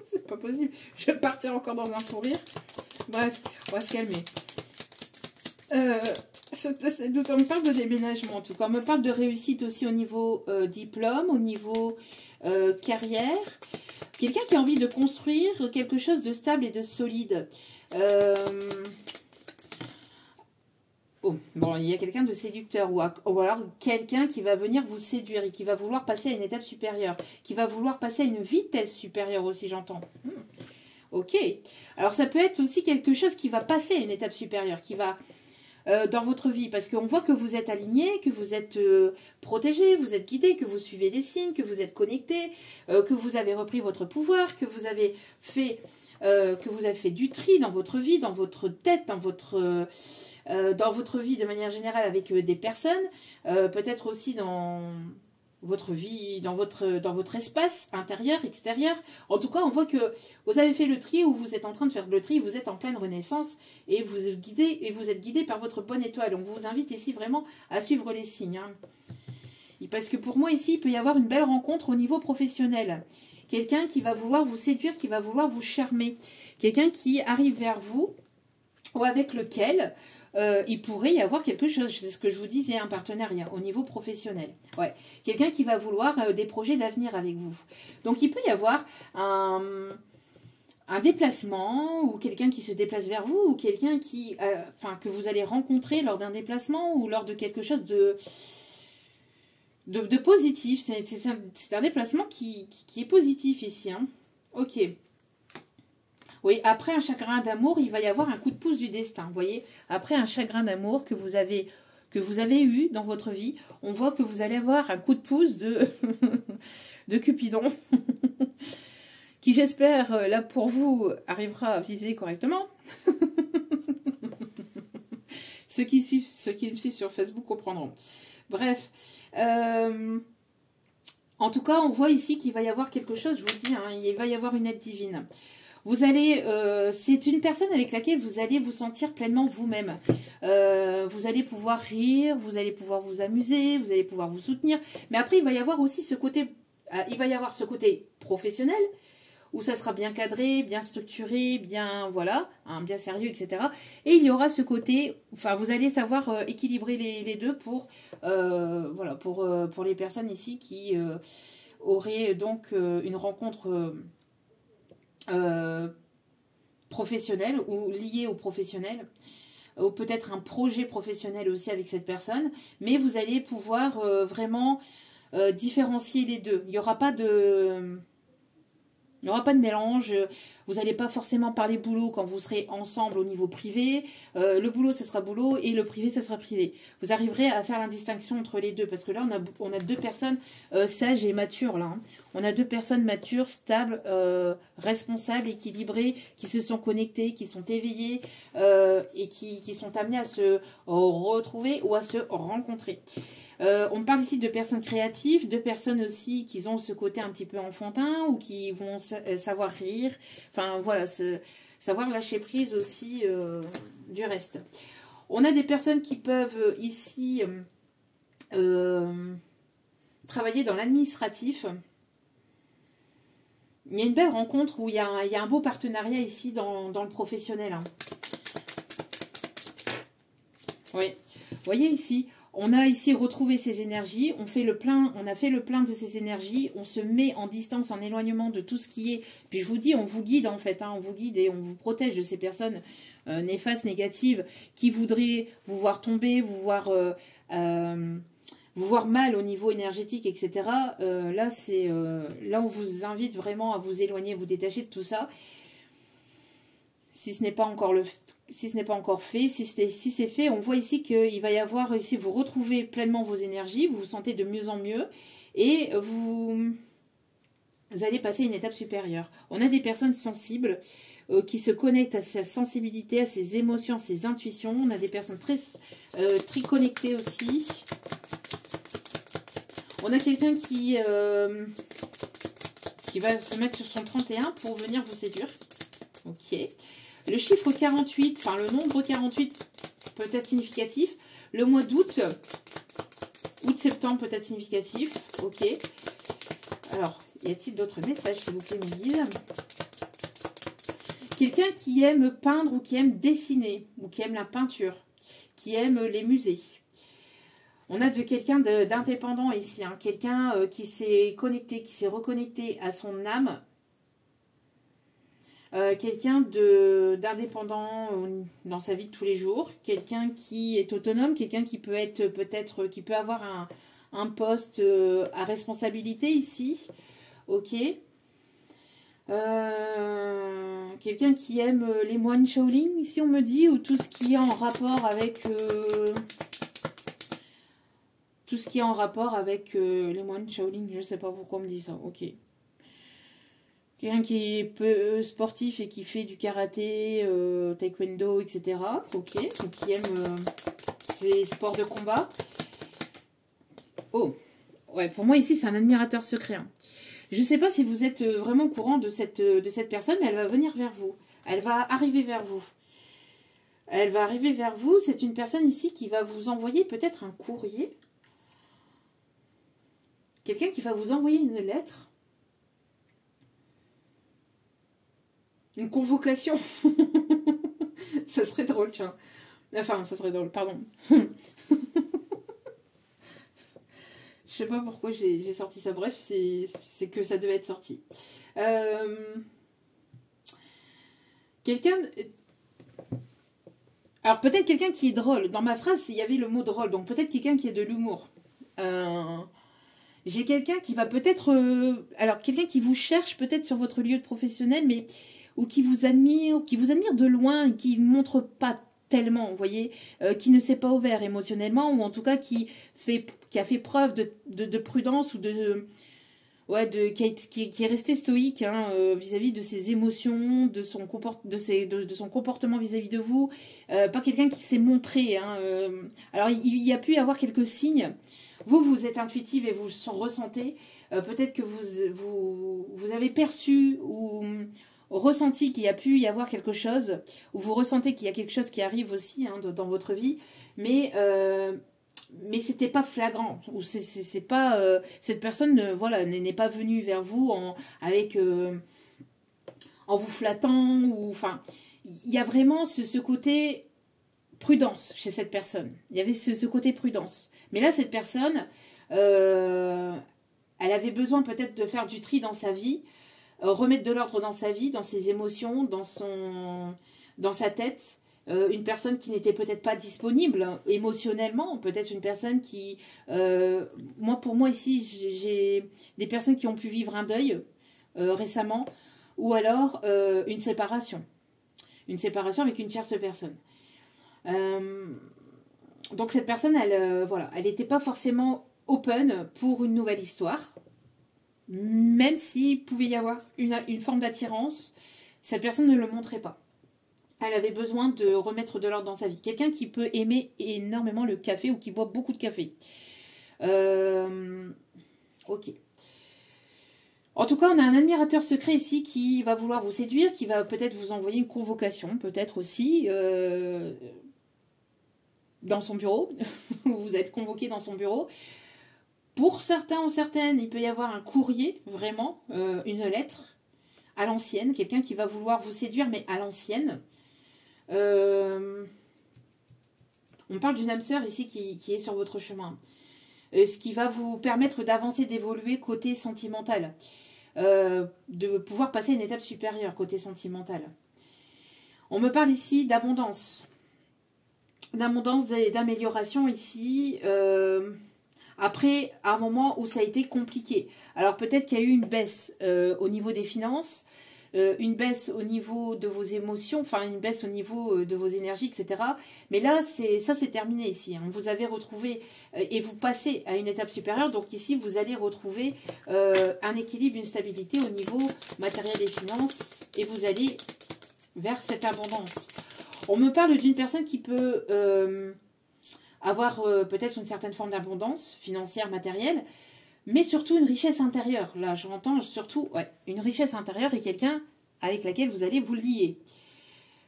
C'est pas possible. Je vais partir encore dans un fou rire. Bref, on va se calmer. On me parle de déménagement en tout cas. On me parle de réussite aussi au niveau diplôme, au niveau carrière. Quelqu'un qui a envie de construire quelque chose de stable et de solide. Bon, il y a quelqu'un de séducteur ou alors quelqu'un qui va venir vous séduire et qui va vouloir passer à une étape supérieure, qui va vouloir passer à une vitesse supérieure aussi, j'entends. Ok. Alors ça peut être aussi quelque chose qui va passer à une étape supérieure, qui va... dans votre vie, parce qu'on voit que vous êtes aligné, que vous êtes protégé, vous êtes guidé, que vous suivez les signes, que vous êtes connecté, que vous avez repris votre pouvoir, que vous avez fait du tri dans votre vie, dans votre tête, dans votre vie de manière générale avec des personnes, peut-être aussi dans votre vie, dans votre espace intérieur, extérieur. En tout cas, on voit que vous avez fait le tri ou vous êtes en train de faire le tri, vous êtes en pleine renaissance et vous êtes guidé par votre bonne étoile. On vous invite ici vraiment à suivre les signes. Hein. Parce que pour moi ici, il peut y avoir une belle rencontre au niveau professionnel. Quelqu'un qui va vouloir vous séduire, qui va vouloir vous charmer. Quelqu'un qui arrive vers vous ou avec lequel... il pourrait y avoir quelque chose, c'est ce que je vous disais, un partenariat au niveau professionnel. Ouais. Quelqu'un qui va vouloir des projets d'avenir avec vous. Donc il peut y avoir un déplacement ou quelqu'un qui se déplace vers vous ou quelqu'un que vous allez rencontrer lors d'un déplacement ou lors de quelque chose de positif. C'est un déplacement qui est positif ici. Hein. Ok. Oui, après un chagrin d'amour, il va y avoir un coup de pouce du destin. Vous voyez, après un chagrin d'amour que vous avez eu dans votre vie, on voit que vous allez avoir un coup de pouce de Cupidon, qui j'espère, là pour vous, arrivera à viser correctement. Ceux qui me suivent sur Facebook comprendront. Bref, en tout cas, on voit ici qu'il va y avoir quelque chose, je vous dis, hein, il va y avoir une aide divine. Vous allez, c'est une personne avec laquelle vous allez vous sentir pleinement vous-même. Vous allez pouvoir rire, vous allez pouvoir vous amuser, vous allez pouvoir vous soutenir. Mais après, il va y avoir aussi ce côté professionnel où ça sera bien cadré, bien structuré, bien voilà, hein, bien sérieux, etc. Et il y aura ce côté, enfin, vous allez savoir équilibrer les deux pour voilà, pour les personnes ici qui auraient donc une rencontre professionnel ou lié au professionnel ou peut-être un projet professionnel aussi avec cette personne, mais vous allez pouvoir vraiment différencier les deux. Il n'y aura pas de mélange, vous n'allez pas forcément parler boulot quand vous serez ensemble au niveau privé, le boulot ça sera boulot et le privé ça sera privé. Vous arriverez à faire la distinction entre les deux parce que là on a deux personnes sages et matures là. Hein. On a deux personnes matures, stables, responsables, équilibrées, qui se sont connectées, qui sont éveillées et qui sont amenées à se retrouver ou à se rencontrer. On parle ici de personnes créatives, de personnes aussi qui ont ce côté un petit peu enfantin ou qui vont savoir rire. Enfin voilà, savoir lâcher prise aussi du reste. On a des personnes qui peuvent ici travailler dans l'administratif. Il y a une belle rencontre où il y a un beau partenariat ici dans le professionnel. Hein. Oui, vous voyez ici, on a ici retrouvé ces énergies, on a fait le plein de ces énergies, on se met en distance, en éloignement de tout ce qui est... Puis je vous dis, on vous guide en fait, hein, on vous guide et on vous protège de ces personnes néfastes, négatives, qui voudraient vous voir tomber, vous voir... vous voir mal au niveau énergétique, etc. Là, c'est là on vous invite vraiment à vous éloigner, vous détacher de tout ça. Si ce n'est pas encore si ce n'est pas encore fait, si c'est fait, on voit ici qu'il va y avoir ici, vous retrouvez pleinement vos énergies, vous vous sentez de mieux en mieux et vous allez passer une étape supérieure. On a des personnes sensibles qui se connectent à sa sensibilité, à ses émotions, à ses intuitions. On a des personnes très connectées aussi. On a quelqu'un qui va se mettre sur son 31 pour venir vous séduire. Ok. Le chiffre 48, enfin le nombre 48 peut être significatif. Le mois d'août, août-septembre peut être significatif. Ok. Alors, y a-t-il d'autres messages, s'il vous plaît, mes guides? Quelqu'un qui aime peindre ou qui aime dessiner, ou qui aime la peinture, qui aime les musées. On a de quelqu'un d'indépendant ici, hein, quelqu'un qui s'est connecté, qui s'est reconnecté à son âme. Quelqu'un d'indépendant dans sa vie de tous les jours. Quelqu'un qui est autonome, quelqu'un qui peut être peut-être, qui peut avoir un poste à responsabilité ici. Ok. Quelqu'un qui aime les moines Shaolin, ici on me dit, ou tout ce qui est en rapport avec les moines Shaolin, je sais pas pourquoi on me dit ça, ok. Quelqu'un qui est peu sportif et qui fait du karaté, taekwondo, etc. Ok, donc qui aime ces sports de combat. Oh, ouais, pour moi ici c'est un admirateur secret, hein. Je ne sais pas si vous êtes vraiment au courant de cette personne, mais elle va venir vers vous. Elle va arriver vers vous. Elle va arriver vers vous. C'est une personne ici qui va vous envoyer peut-être un courrier. Quelqu'un qui va vous envoyer une lettre. Une convocation. Ça serait drôle, tiens. Enfin, ça serait drôle, pardon. Je sais pas pourquoi j'ai sorti ça. Bref, c'est que ça devait être sorti. Quelqu'un... Alors, peut-être quelqu'un qui est drôle. Dans ma phrase, il y avait le mot drôle. Donc, peut-être quelqu'un qui a de l'humour. J'ai quelqu'un qui va peut-être... alors, quelqu'un qui vous cherche peut-être sur votre lieu de professionnel, mais... ou qui vous admire de loin, qui ne montre pas tellement, vous voyez, qui ne s'est pas ouvert émotionnellement, ou en tout cas qui a fait preuve de prudence, ou qui est resté stoïque, hein, vis-à-vis de ses émotions, de son comportement vis-à-vis de vous, pas quelqu'un qui s'est montré, hein, alors il y a pu y avoir quelques signes. Vous êtes intuitive et vous ressentez, peut-être que vous avez perçu ou ressenti qu'il y a pu y avoir quelque chose, ou vous ressentez qu'il y a quelque chose qui arrive aussi, hein, dans votre vie, mais c'était pas flagrant, ou c'est pas cette personne voilà, n'est pas venue vers vous en vous flattant, ou enfin il y a vraiment ce côté prudence chez cette personne. Il y avait ce côté prudence, mais là cette personne elle avait besoin peut-être de faire du tri dans sa vie, remettre de l'ordre dans sa vie, dans ses émotions, dans sa tête. Une personne qui n'était peut-être pas disponible émotionnellement, peut-être une personne qui... pour moi ici, j'ai des personnes qui ont pu vivre un deuil récemment, ou alors une séparation. Une séparation avec une tierce personne. Donc cette personne, elle n'était pas forcément open pour une nouvelle histoire. Même s'il pouvait y avoir une forme d'attirance, cette personne ne le montrait pas. Elle avait besoin de remettre de l'ordre dans sa vie. Quelqu'un qui peut aimer énormément le café ou qui boit beaucoup de café. Ok. En tout cas, on a un admirateur secret ici qui va vouloir vous séduire, qui va peut-être vous envoyer une convocation, peut-être aussi dans son bureau. Vous êtes convoqué dans son bureau. Pour certains ou certaines, il peut y avoir un courrier, vraiment, une lettre à l'ancienne, quelqu'un qui va vouloir vous séduire, mais à l'ancienne. On parle d'une âme sœur ici qui est sur votre chemin. Ce qui va vous permettre d'avancer, d'évoluer côté sentimental. De pouvoir passer à une étape supérieure côté sentimental. On me parle ici d'abondance. D'abondance et d'amélioration ici. après un moment où ça a été compliqué. Alors peut-être qu'il y a eu une baisse au niveau des finances, une baisse au niveau de vos émotions, enfin une baisse au niveau de vos énergies, etc. Mais là, ça c'est terminé ici. Hein. Vous avez retrouvé et vous passez à une étape supérieure. Donc ici, vous allez retrouver un équilibre, une stabilité au niveau matériel et finances. Et vous allez vers cette abondance. On me parle d'une personne qui peut avoir peut-être une certaine forme d'abondance financière, matérielle, mais surtout une richesse intérieure. Là, j'entends surtout une richesse intérieure et quelqu'un avec laquelle vous allez vous lier.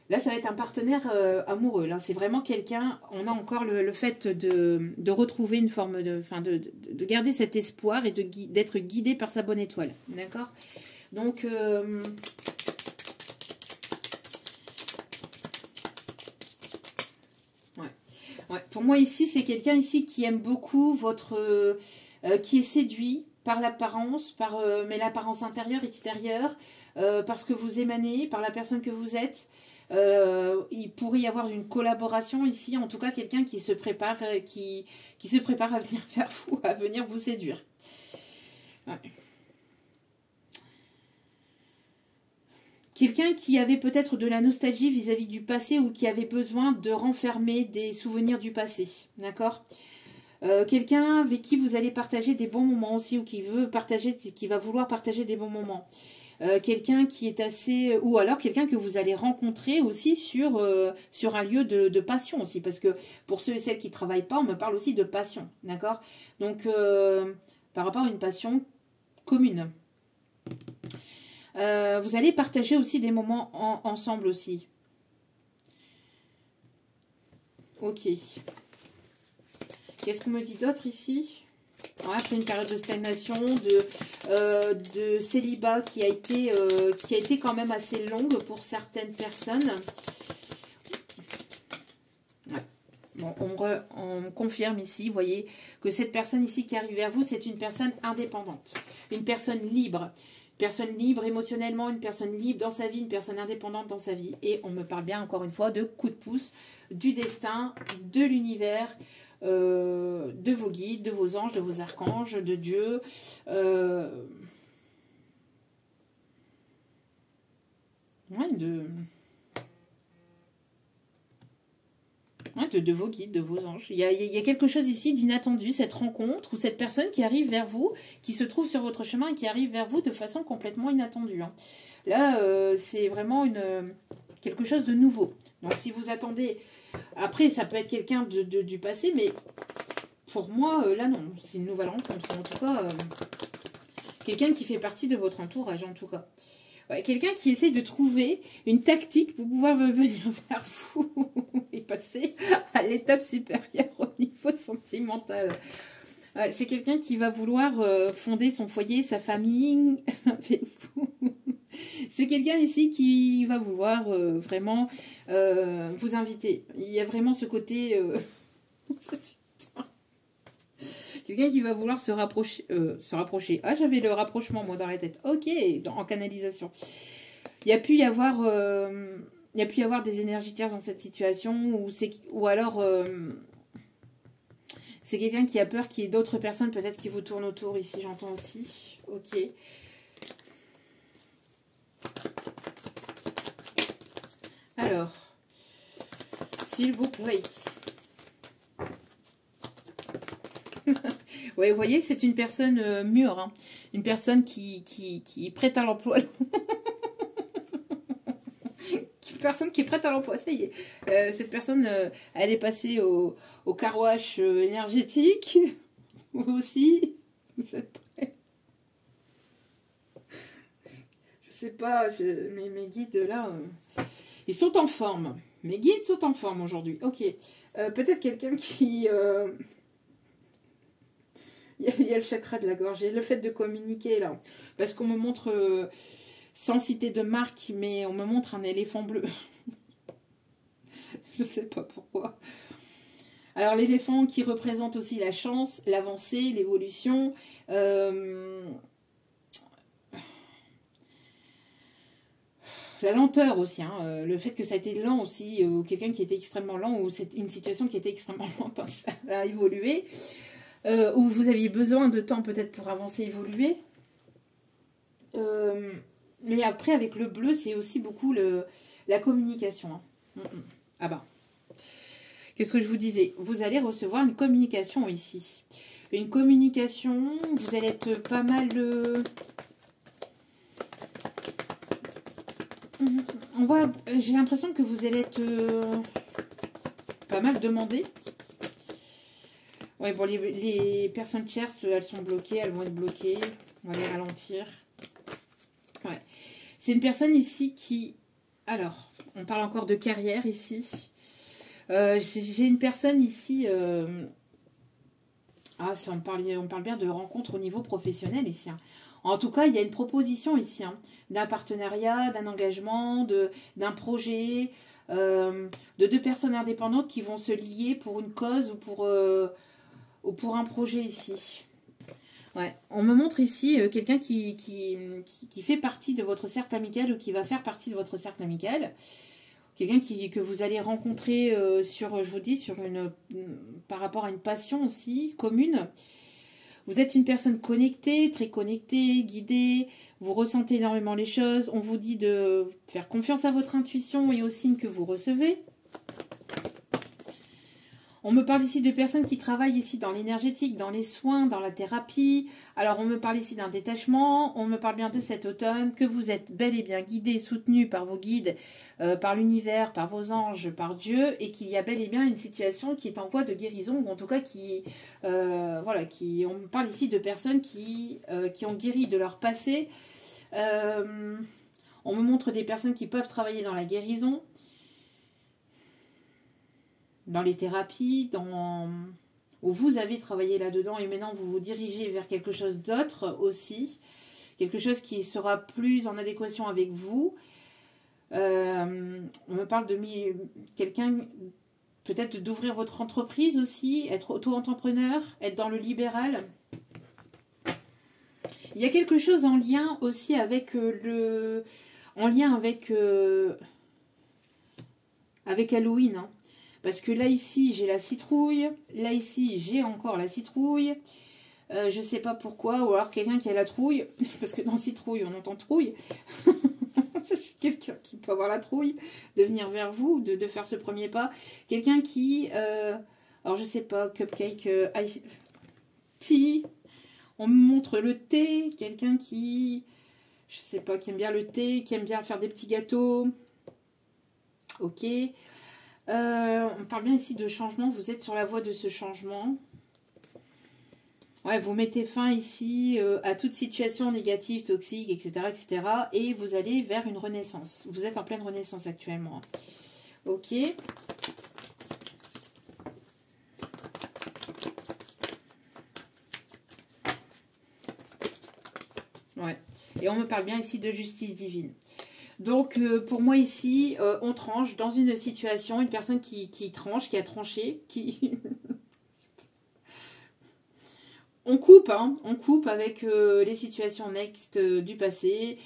Là, ça va être un partenaire amoureux. Là, c'est vraiment quelqu'un, on a encore le fait de retrouver une forme de garder cet espoir et d'être guidé par sa bonne étoile. D'accord? Donc, ouais. Pour moi, ici, c'est quelqu'un ici qui aime beaucoup votre... qui est séduit par l'apparence, mais l'apparence intérieure, extérieure, par ce que vous émanez, par la personne que vous êtes. Il pourrait y avoir une collaboration ici, en tout cas quelqu'un qui se prépare, qui se prépare à venir vers vous, à venir vous séduire. Ouais. Quelqu'un qui avait peut-être de la nostalgie vis-à-vis du passé ou qui avait besoin de renfermer des souvenirs du passé. D'accord ? Quelqu'un avec qui vous allez partager des bons moments aussi ou qui va vouloir partager des bons moments. Quelqu'un qui est assez... Ou alors quelqu'un que vous allez rencontrer aussi sur un lieu de passion aussi. Parce que pour ceux et celles qui ne travaillent pas, on me parle aussi de passion. D'accord ? Donc, par rapport à une passion commune. Vous allez partager aussi des moments ensemble aussi. Ok. Qu'est-ce qu'on me dit d'autre ici? Après une période de stagnation, de célibat qui a été quand même assez longue pour certaines personnes. Ouais. Bon, on confirme ici, vous voyez, que cette personne ici qui arrive vers vous, c'est une personne indépendante, une personne libre. Une personne libre émotionnellement, une personne libre dans sa vie, une personne indépendante dans sa vie. Et on me parle bien, encore une fois, de coup de pouce, du destin, de l'univers, de vos guides, de vos anges, de vos archanges, de Dieu. De vos guides, de vos anges. Il y a quelque chose ici d'inattendu, cette rencontre, ou cette personne qui arrive vers vous, qui se trouve sur votre chemin et qui arrive vers vous de façon complètement inattendue. Hein. Là, c'est vraiment quelque chose de nouveau. Donc si vous attendez... Après, ça peut être quelqu'un du passé, mais pour moi, là non, c'est une nouvelle rencontre. En tout cas, quelqu'un qui fait partie de votre entourage, en tout cas. Ouais, quelqu'un qui essaie de trouver une tactique pour pouvoir venir vers vous et passer à l'étape supérieure au niveau sentimental. Ouais, c'est quelqu'un qui va vouloir fonder son foyer, sa famille avec vous. C'est quelqu'un ici qui va vouloir vraiment vous inviter. Il y a vraiment ce côté... Quelqu'un qui va vouloir se rapprocher. Ah, j'avais le rapprochement, moi, dans la tête. Ok, en canalisation. Il y a pu y avoir des énergies tierces dans cette situation, ou alors c'est quelqu'un qui a peur qu'il y ait d'autres personnes peut-être qui vous tournent autour. Ici, j'entends aussi. Ok. Alors, s'il vous plaît. Ouais, vous voyez, c'est une personne mûre, hein. Une personne qui est prête à l'emploi. Une personne qui est prête à l'emploi, ça y est. Cette personne, elle est passée au car wash énergétique. Vous aussi. Vous êtes prêts? Je sais pas, mes guides là, ils sont en forme. Mes guides sont en forme aujourd'hui. Ok. Peut-être quelqu'un qui... Il y a le chakra de la gorge et le fait de communiquer là. Parce qu'on me montre, sans citer de marque, mais on me montre un éléphant bleu. Je sais pas pourquoi. Alors l'éléphant qui représente aussi la chance, l'avancée, l'évolution. La lenteur aussi, hein, le fait que ça a été lent aussi, ou quelqu'un qui était extrêmement lent, ou c'est une situation qui était extrêmement lente, hein, ça a évolué. où vous aviez besoin de temps peut-être pour avancer, évoluer. Mais après, avec le bleu, c'est aussi beaucoup la communication. Hein. Ah bah. Qu'est-ce que je vous disais? Vous allez recevoir une communication ici. Une communication, vous allez être pas mal... j'ai l'impression que vous allez être pas mal demandé. Ouais, bon, les personnes tierces, elles sont bloquées, elles vont être bloquées. On va les ralentir. Ouais. C'est une personne ici qui... Alors, on parle encore de carrière ici. J'ai une personne ici... on parle bien de rencontre au niveau professionnel ici. Hein. En tout cas, il y a une proposition ici, hein, d'un partenariat, d'un engagement, d'un projet, de deux personnes indépendantes qui vont se lier pour une cause ou pour un projet ici. Ouais. On me montre ici quelqu'un qui fait partie de votre cercle amical ou qui va faire partie de votre cercle amical. Quelqu'un que vous allez rencontrer je vous dis, par rapport à une passion aussi commune. Vous êtes une personne connectée, très connectée, guidée. Vous ressentez énormément les choses. On vous dit de faire confiance à votre intuition et aux signes que vous recevez. On me parle ici de personnes qui travaillent ici dans l'énergétique, dans les soins, dans la thérapie. Alors, on me parle ici d'un détachement. On me parle bien de cet automne, que vous êtes bel et bien guidé, soutenu par vos guides, par l'univers, par vos anges, par Dieu, et qu'il y a bel et bien une situation qui est en voie de guérison, ou en tout cas on me parle ici de personnes qui ont guéri de leur passé. On me montre des personnes qui peuvent travailler dans la guérison, dans les thérapies, où vous avez travaillé là-dedans et maintenant vous vous dirigez vers quelque chose d'autre aussi, quelque chose qui sera plus en adéquation avec vous. On me parle de quelqu'un, peut-être d'ouvrir votre entreprise aussi, être auto-entrepreneur, être dans le libéral. Il y a quelque chose en lien aussi avec avec Halloween, hein. Parce que là, ici, j'ai la citrouille. Là, ici, j'ai encore la citrouille. Je ne sais pas pourquoi. Ou alors quelqu'un qui a la trouille. Parce que dans citrouille, on entend trouille. Quelqu'un qui peut avoir la trouille de venir vers vous, de faire ce premier pas. Quelqu'un qui... alors, je ne sais pas, cupcake, tea. On me montre le thé. Quelqu'un qui... Je ne sais pas, qui aime bien le thé, qui aime bien faire des petits gâteaux. Ok. On parle bien ici de changement. Vous êtes sur la voie de ce changement. Ouais, vous mettez fin ici à toute situation négative, toxique, etc., etc. Et vous allez vers une renaissance. Vous êtes en pleine renaissance actuellement. Ok. Ouais. Et on me parle bien ici de justice divine. Donc, pour moi ici, on tranche dans une situation, une personne qui tranche, qui a tranché, on coupe, hein, on coupe avec les situations next du passé,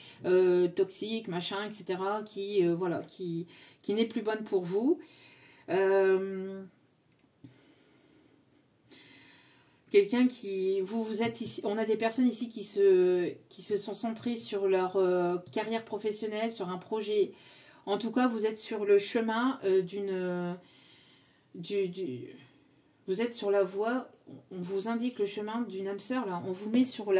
toxiques, machin, etc., qui n'est plus bonne pour vous. Quelqu'un qui... Vous êtes ici... On a des personnes ici qui se sont centrées sur leur carrière professionnelle, sur un projet. En tout cas, vous êtes sur le chemin vous êtes sur la voie... On vous indique le chemin d'une âme sœur, là. On vous met sur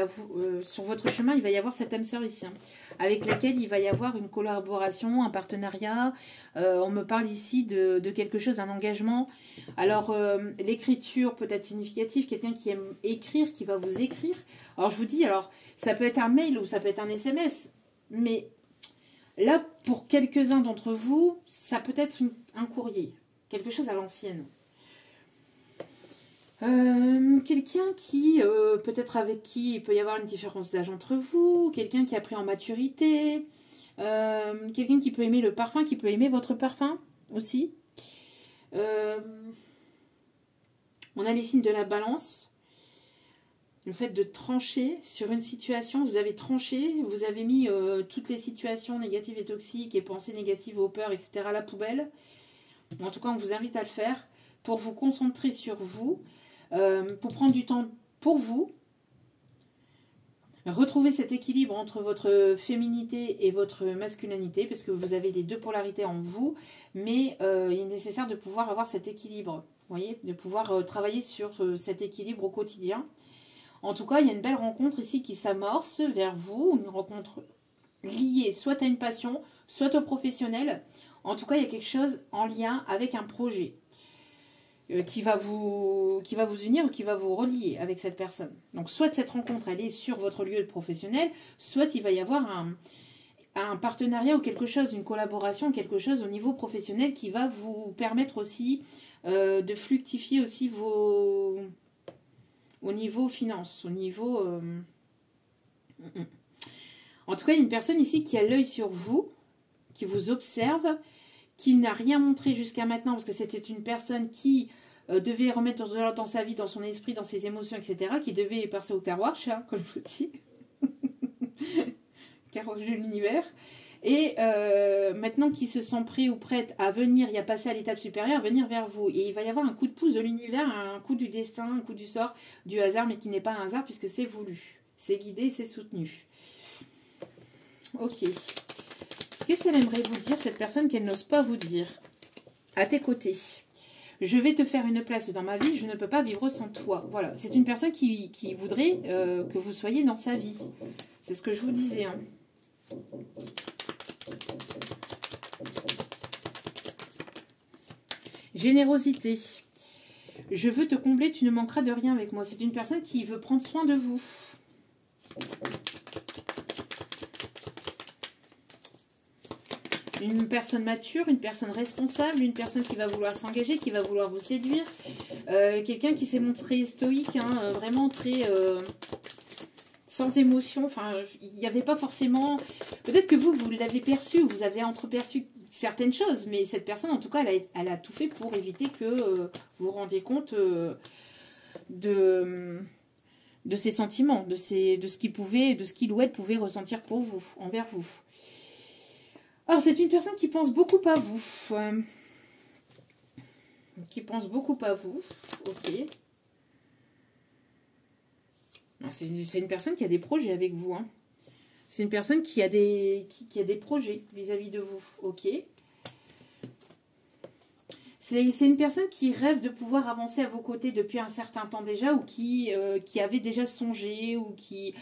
votre chemin, il va y avoir cette âme sœur ici, hein, avec laquelle il va y avoir une collaboration, un partenariat. On me parle ici de quelque chose, d'un engagement. Alors, l'écriture peut être significative, quelqu'un qui aime écrire, qui va vous écrire. Alors, je vous dis, ça peut être un mail ou ça peut être un SMS, mais là, pour quelques-uns d'entre vous, ça peut être un courrier, quelque chose à l'ancienne. Quelqu'un qui, peut-être avec qui il peut y avoir une différence d'âge entre vous, quelqu'un qui a pris en maturité, quelqu'un qui peut aimer le parfum, qui peut aimer votre parfum aussi. On a les signes de la balance, le fait de trancher sur une situation, vous avez tranché, vous avez mis toutes les situations négatives et toxiques et pensées négatives aux peurs, etc. à la poubelle. En tout cas, on vous invite à le faire pour vous concentrer sur vous. pour prendre du temps pour vous. Retrouver cet équilibre entre votre féminité et votre masculinité, parce que vous avez les deux polarités en vous, mais il est nécessaire de pouvoir avoir cet équilibre, vous voyez, de pouvoir travailler sur cet équilibre au quotidien. En tout cas, il y a une belle rencontre ici qui s'amorce vers vous, une rencontre liée soit à une passion, soit au professionnel. En tout cas, il y a quelque chose en lien avec un projet qui va vous unir ou qui va vous relier avec cette personne. Donc, soit cette rencontre, elle est sur votre lieu professionnel, soit il va y avoir un partenariat ou quelque chose, une collaboration, quelque chose au niveau professionnel qui va vous permettre aussi de fluctifier aussi au niveau finance, au niveau... En tout cas, il y a une personne ici qui a l'œil sur vous, qui vous observe, qui n'a rien montré jusqu'à maintenant, parce que c'était une personne qui devait remettre de l'ordre dans sa vie, dans son esprit, dans ses émotions, etc., qui devait passer au carwash, hein, comme je vous dis. Carwash de l'univers. Et maintenant qu'il se sent prêt ou prête à venir, il a passé à l'étape supérieure, à venir vers vous. Et il va y avoir un coup de pouce de l'univers, un coup du destin, un coup du sort, du hasard, mais qui n'est pas un hasard puisque c'est voulu. C'est guidé, c'est soutenu. Ok. Qu'est-ce qu'elle aimerait vous dire, cette personne qu'elle n'ose pas vous dire? À tes côtés. Je vais te faire une place dans ma vie, je ne peux pas vivre sans toi. Voilà, c'est une personne qui voudrait que vous soyez dans sa vie. C'est ce que je vous disais. Hein. Générosité. Je veux te combler, tu ne manqueras de rien avec moi. C'est une personne qui veut prendre soin de vous. Une personne mature, une personne responsable, une personne qui va vouloir s'engager, qui va vouloir vous séduire. Quelqu'un qui s'est montré stoïque, hein, vraiment très... sans émotion. Enfin, il n'y avait pas forcément... Peut-être que vous l'avez perçu, vous avez entreperçu certaines choses, mais cette personne, en tout cas, elle a tout fait pour éviter que vous vous rendiez compte de ses sentiments, de ce qu'il ou elle pouvait ressentir pour vous, envers vous. Alors, c'est une personne qui pense beaucoup à vous. Qui pense beaucoup à vous. Ok. C'est une personne qui a des projets avec vous. Hein. C'est une personne qui a des projets vis-à-vis de vous. Ok. C'est une personne qui rêve de pouvoir avancer à vos côtés depuis un certain temps déjà, ou qui avait déjà songé, ou qui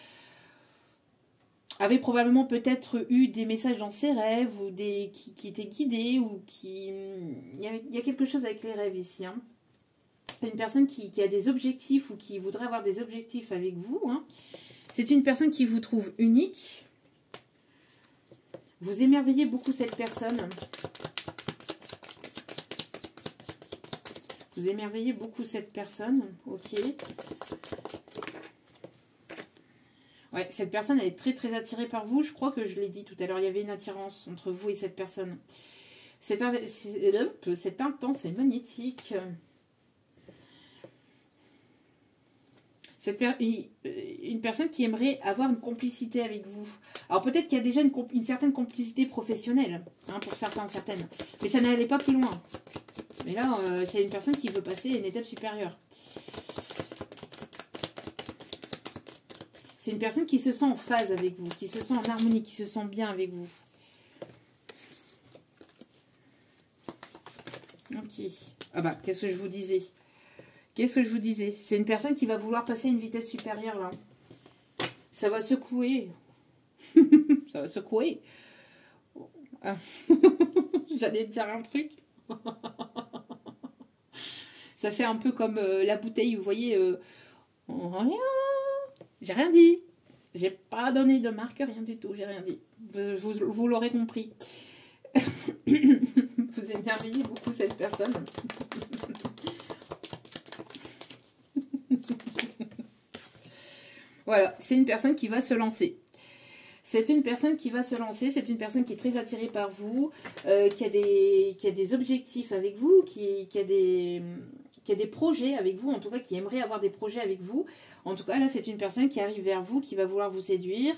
avait probablement peut-être eu des messages dans ses rêves, ou qui étaient guidés, ou qui... Il y a quelque chose avec les rêves ici. Hein. C'est une personne qui a des objectifs, ou qui voudrait avoir des objectifs avec vous. Hein. C'est une personne qui vous trouve unique. Vous émerveillez beaucoup cette personne. Vous émerveillez beaucoup cette personne. Ok. Ouais, cette personne, elle est très très attirée par vous. Je crois que je l'ai dit tout à l'heure. Il y avait une attirance entre vous et cette personne. C'est intense et magnétique. Une personne qui aimerait avoir une complicité avec vous. Alors peut-être qu'il y a déjà une certaine complicité professionnelle, hein, pour certaines. Mais ça n'allait pas plus loin. Mais là, c'est une personne qui veut passer à une étape supérieure. C'est une personne qui se sent en phase avec vous, qui se sent en harmonie, qui se sent bien avec vous. Ok. Ah bah, qu'est-ce que je vous disais? C'est une personne qui va vouloir passer à une vitesse supérieure, là. Ça va secouer. Ça va secouer. Ah. J'allais dire un truc. Ça fait un peu comme la bouteille, vous voyez. Rien. J'ai rien dit. J'ai pas donné de marque, rien du tout. J'ai rien dit. Vous l'aurez compris. Vous émerveillez beaucoup cette personne. Voilà, c'est une personne qui va se lancer. C'est une personne qui va se lancer, c'est une personne qui est très attirée par vous, qui a des objectifs avec vous, qui a des projets avec vous, en tout cas qui aimerait avoir des projets avec vous. En tout cas, là, c'est une personne qui arrive vers vous, qui va vouloir vous séduire,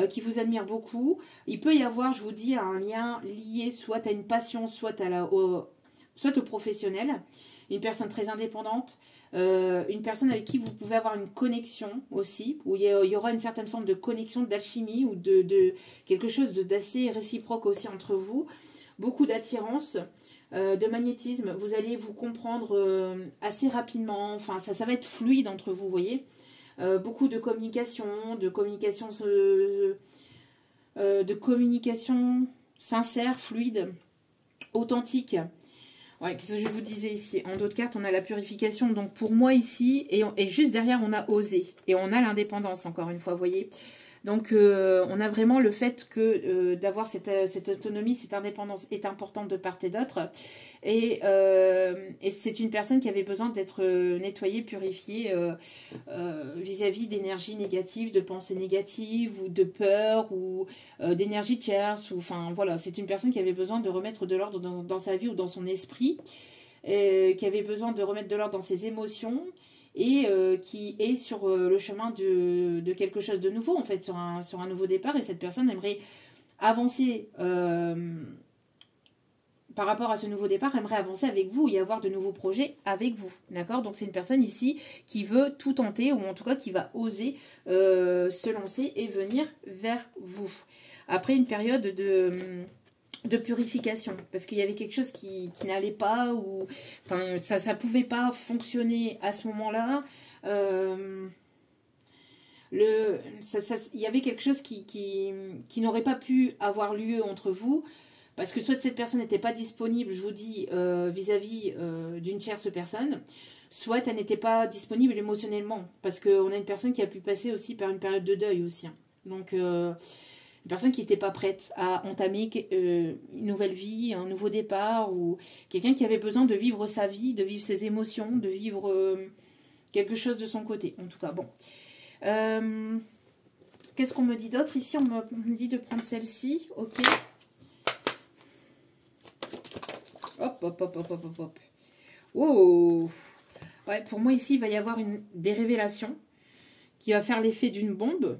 qui vous admire beaucoup. Il peut y avoir, je vous dis, un lien lié soit à une passion, soit au professionnel. Une personne très indépendante, Une personne avec qui vous pouvez avoir une connexion aussi, où il y aura une certaine forme de connexion, d'alchimie ou de quelque chose d'assez réciproque aussi entre vous. Beaucoup d'attirance, de magnétisme. Vous allez vous comprendre assez rapidement. Enfin, ça va être fluide entre vous, vous voyez. Beaucoup de communication sincère, fluide, authentique. Ouais, qu'est-ce que je vous disais ici? En d'autres cartes, on a la purification. Donc pour moi ici, et juste derrière, on a osé. Et on a l'indépendance, encore une fois, vous voyez. Donc on a vraiment le fait que d'avoir cette autonomie, cette indépendance est importante de part et d'autre. Et c'est une personne qui avait besoin d'être nettoyée, purifiée vis-à-vis d'énergie négative, de pensées négatives ou de peur ou d'énergie tierce. Enfin voilà, c'est une personne qui avait besoin de remettre de l'ordre dans sa vie ou dans son esprit, qui avait besoin de remettre de l'ordre dans ses émotions et qui est sur le chemin de quelque chose de nouveau, en fait, sur un nouveau départ. Et cette personne aimerait avancer par rapport à ce nouveau départ, aimerait avancer avec vous et avoir de nouveaux projets avec vous. D'accord? Donc c'est une personne ici qui veut tout tenter, ou en tout cas qui va oser se lancer et venir vers vous. Après une période de purification, parce qu'il y avait quelque chose qui n'allait pas, ou enfin, ça pouvait pas fonctionner à ce moment-là. Il y avait quelque chose qui n'aurait pas pu avoir lieu entre vous, parce que soit cette personne n'était pas disponible, je vous dis, vis-à-vis d'une tierce personne, soit elle n'était pas disponible émotionnellement, parce qu'on a une personne qui a pu passer aussi par une période de deuil aussi. Donc une personne qui n'était pas prête à entamer une nouvelle vie, un nouveau départ, ou quelqu'un qui avait besoin de vivre sa vie, de vivre ses émotions, de vivre quelque chose de son côté. En tout cas, bon. Qu'est-ce qu'on me dit d'autre? Ici, on me dit de prendre celle-ci. Ok. Hop, hop, hop, hop, hop, hop, hop. Wow. Ouais, pour moi, ici, il va y avoir des révélations qui va faire l'effet d'une bombe.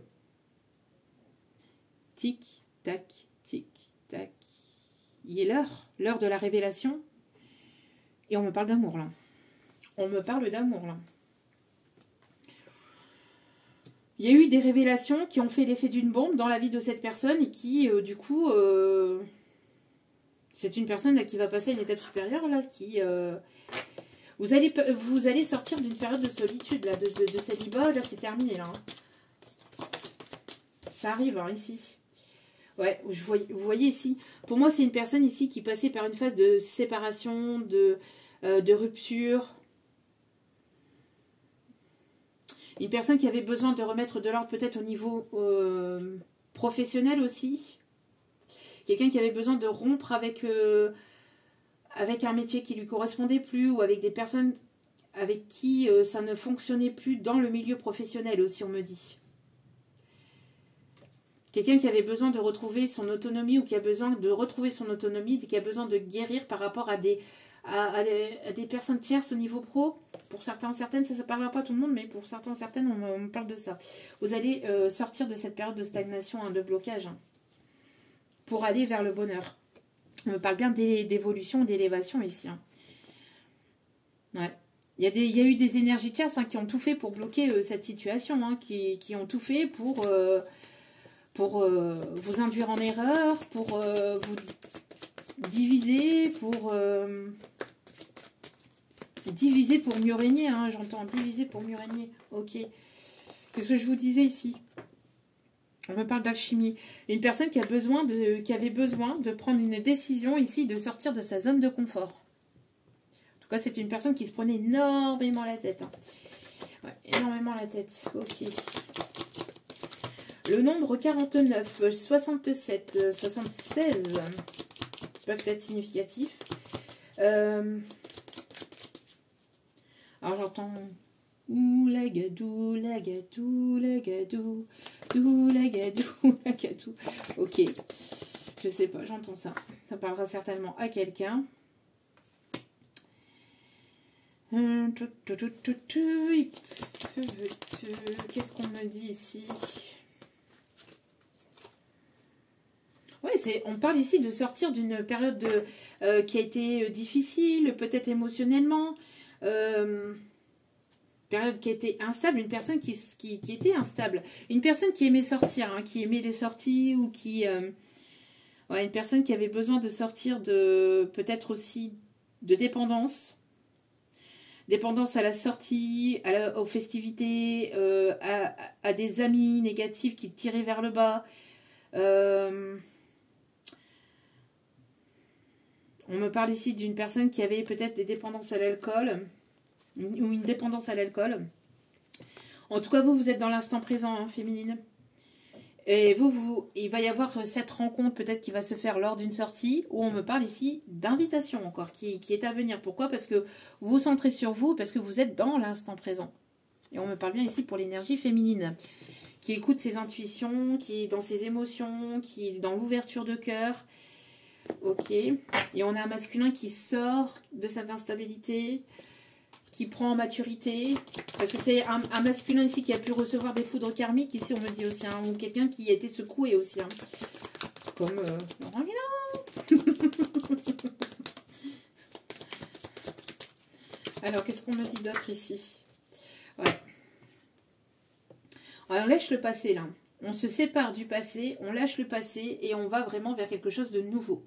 Tic, tac, tic, tac. Il est l'heure de la révélation. Et on me parle d'amour, là. On me parle d'amour, là. Il y a eu des révélations qui ont fait l'effet d'une bombe dans la vie de cette personne et qui, du coup, c'est une personne là, qui va passer à une étape supérieure, là, qui... Vous allez sortir d'une période de solitude, là, de célibat. Là, c'est terminé, là. Hein. Ça arrive, hein, ici. Ouais, vous voyez ici. Pour moi, c'est une personne ici qui passait par une phase de séparation, de rupture. Une personne qui avait besoin de remettre de l'ordre peut-être au niveau professionnel aussi. Quelqu'un qui avait besoin de rompre avec un métier qui ne lui correspondait plus, ou avec des personnes avec qui ça ne fonctionnait plus dans le milieu professionnel aussi, on me dit. Quelqu'un qui avait besoin de retrouver son autonomie, ou qui a besoin de retrouver son autonomie, qui a besoin de guérir par rapport à des personnes tierces au niveau pro. Pour certains, certaines, ça ne parlera pas à tout le monde, mais pour certains, certaines, on me parle de ça. Vous allez sortir de cette période de stagnation, hein, de blocage, hein, pour aller vers le bonheur. On me parle bien d'évolution, d'élévation ici. Hein. Ouais. Il y a eu des énergies tierces, hein, qui ont tout fait pour bloquer cette situation, hein, qui ont tout fait pour vous induire en erreur, pour vous diviser, pour mieux régner, hein, j'entends, diviser pour mieux régner, ok. Qu'est-ce que je vous disais ici? On me parle d'alchimie. Une personne qui avait besoin de prendre une décision ici, de sortir de sa zone de confort. En tout cas, c'est une personne qui se prenait énormément la tête. Hein. Ouais, énormément la tête, ok. Le nombre 49, 67, 76 peuvent être significatifs. Alors j'entends oulagadou, lagadou, lagadou, lagadou, lagadou. Ok, je sais pas, j'entends ça. Ça parlera certainement à quelqu'un. Qu'est-ce qu'on me dit ici? Ouais, on parle ici de sortir d'une période qui a été difficile, peut-être émotionnellement. période qui a été instable, une personne qui était instable. Une personne qui aimait sortir, hein, qui aimait les sorties ou qui... ouais, une personne qui avait besoin de sortir de... peut-être aussi de dépendance. Dépendance à la sortie, aux festivités, à des amis négatifs qui te tiraient vers le bas. On me parle ici d'une personne qui avait peut-être des dépendances à l'alcool ou une dépendance à l'alcool. En tout cas, vous êtes dans l'instant présent, hein, féminine. Et il va y avoir cette rencontre peut-être qui va se faire lors d'une sortie où on me parle ici d'invitation encore qui est à venir. Pourquoi? Parce que vous vous centrez sur vous, parce que vous êtes dans l'instant présent. Et on me parle bien ici pour l'énergie féminine qui écoute ses intuitions, qui est dans ses émotions, qui est dans l'ouverture de cœur. Ok. Et on a un masculin qui sort de cette instabilité, qui prend en maturité, parce que c'est un masculin ici qui a pu recevoir des foudres karmiques, ici on me dit aussi, hein, ou quelqu'un qui a été secoué aussi, hein, comme Laurent Villain. Alors, qu'est-ce qu'on me dit d'autre ici? Ouais. Alors, on lâche le passé, là. On se sépare du passé, on lâche le passé, et on va vraiment vers quelque chose de nouveau.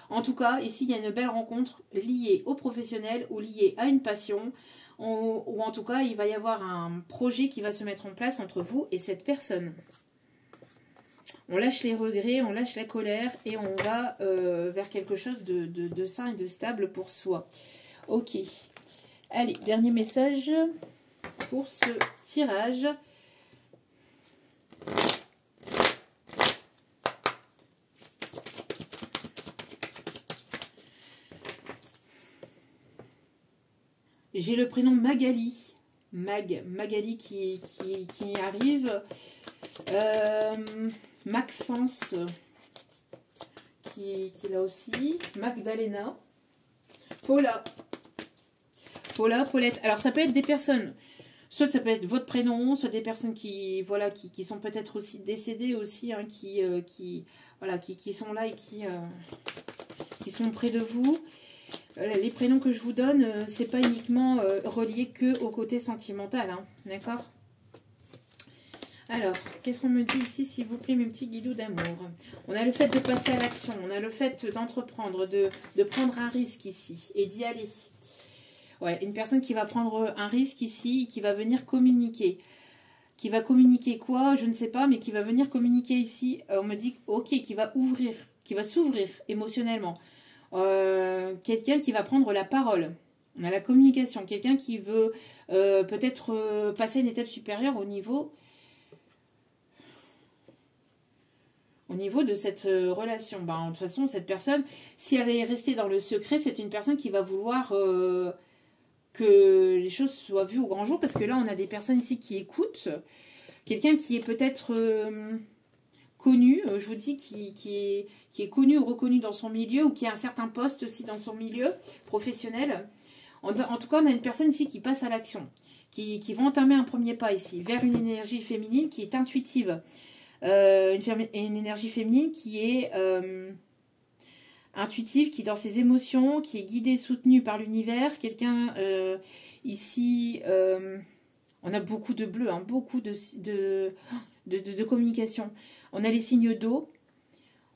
En tout cas, ici, il y a une belle rencontre liée au professionnel ou liée à une passion. Ou en tout cas, il va y avoir un projet qui va se mettre en place entre vous et cette personne. On lâche les regrets, on lâche la colère et on va vers quelque chose de sain et de stable pour soi. Ok. Allez, dernier message pour ce tirage. J'ai le prénom Magali. Magali qui arrive. Maxence qui est là aussi. Magdalena. Paulette. Alors ça peut être des personnes. Soit ça peut être votre prénom, soit des personnes qui sont peut-être aussi décédées aussi, hein, qui sont là et qui sont près de vous. Les prénoms que je vous donne, c'est pas uniquement relié que au côté sentimental, hein, d'accord? Alors, qu'est-ce qu'on me dit ici, s'il vous plaît, mes petits guidoux d'amour? On a le fait de passer à l'action, on a le fait d'entreprendre, de prendre un risque ici et d'y aller. Ouais, une personne qui va prendre un risque ici, qui va venir communiquer. Qui va communiquer quoi? Je ne sais pas, mais qui va venir communiquer ici. On me dit, ok, qui va s'ouvrir émotionnellement. Quelqu'un qui va prendre la parole. On a la communication. Quelqu'un qui veut peut-être passer une étape supérieure au niveau de cette relation. Ben, de toute façon, cette personne, si elle est restée dans le secret, c'est une personne qui va vouloir que les choses soient vues au grand jour. Parce que là, on a des personnes ici qui écoutent. Quelqu'un qui est peut-être... connu, je vous dis, qui est connu ou reconnu dans son milieu ou qui a un certain poste aussi dans son milieu professionnel. En tout cas, on a une personne ici qui passe à l'action, qui va entamer un premier pas ici, vers une énergie féminine qui est intuitive. Une énergie féminine qui est intuitive, qui est dans ses émotions, qui est guidée, soutenue par l'univers. Quelqu'un ici... on a beaucoup de bleu, hein, beaucoup de communication. On a les signes d'eau.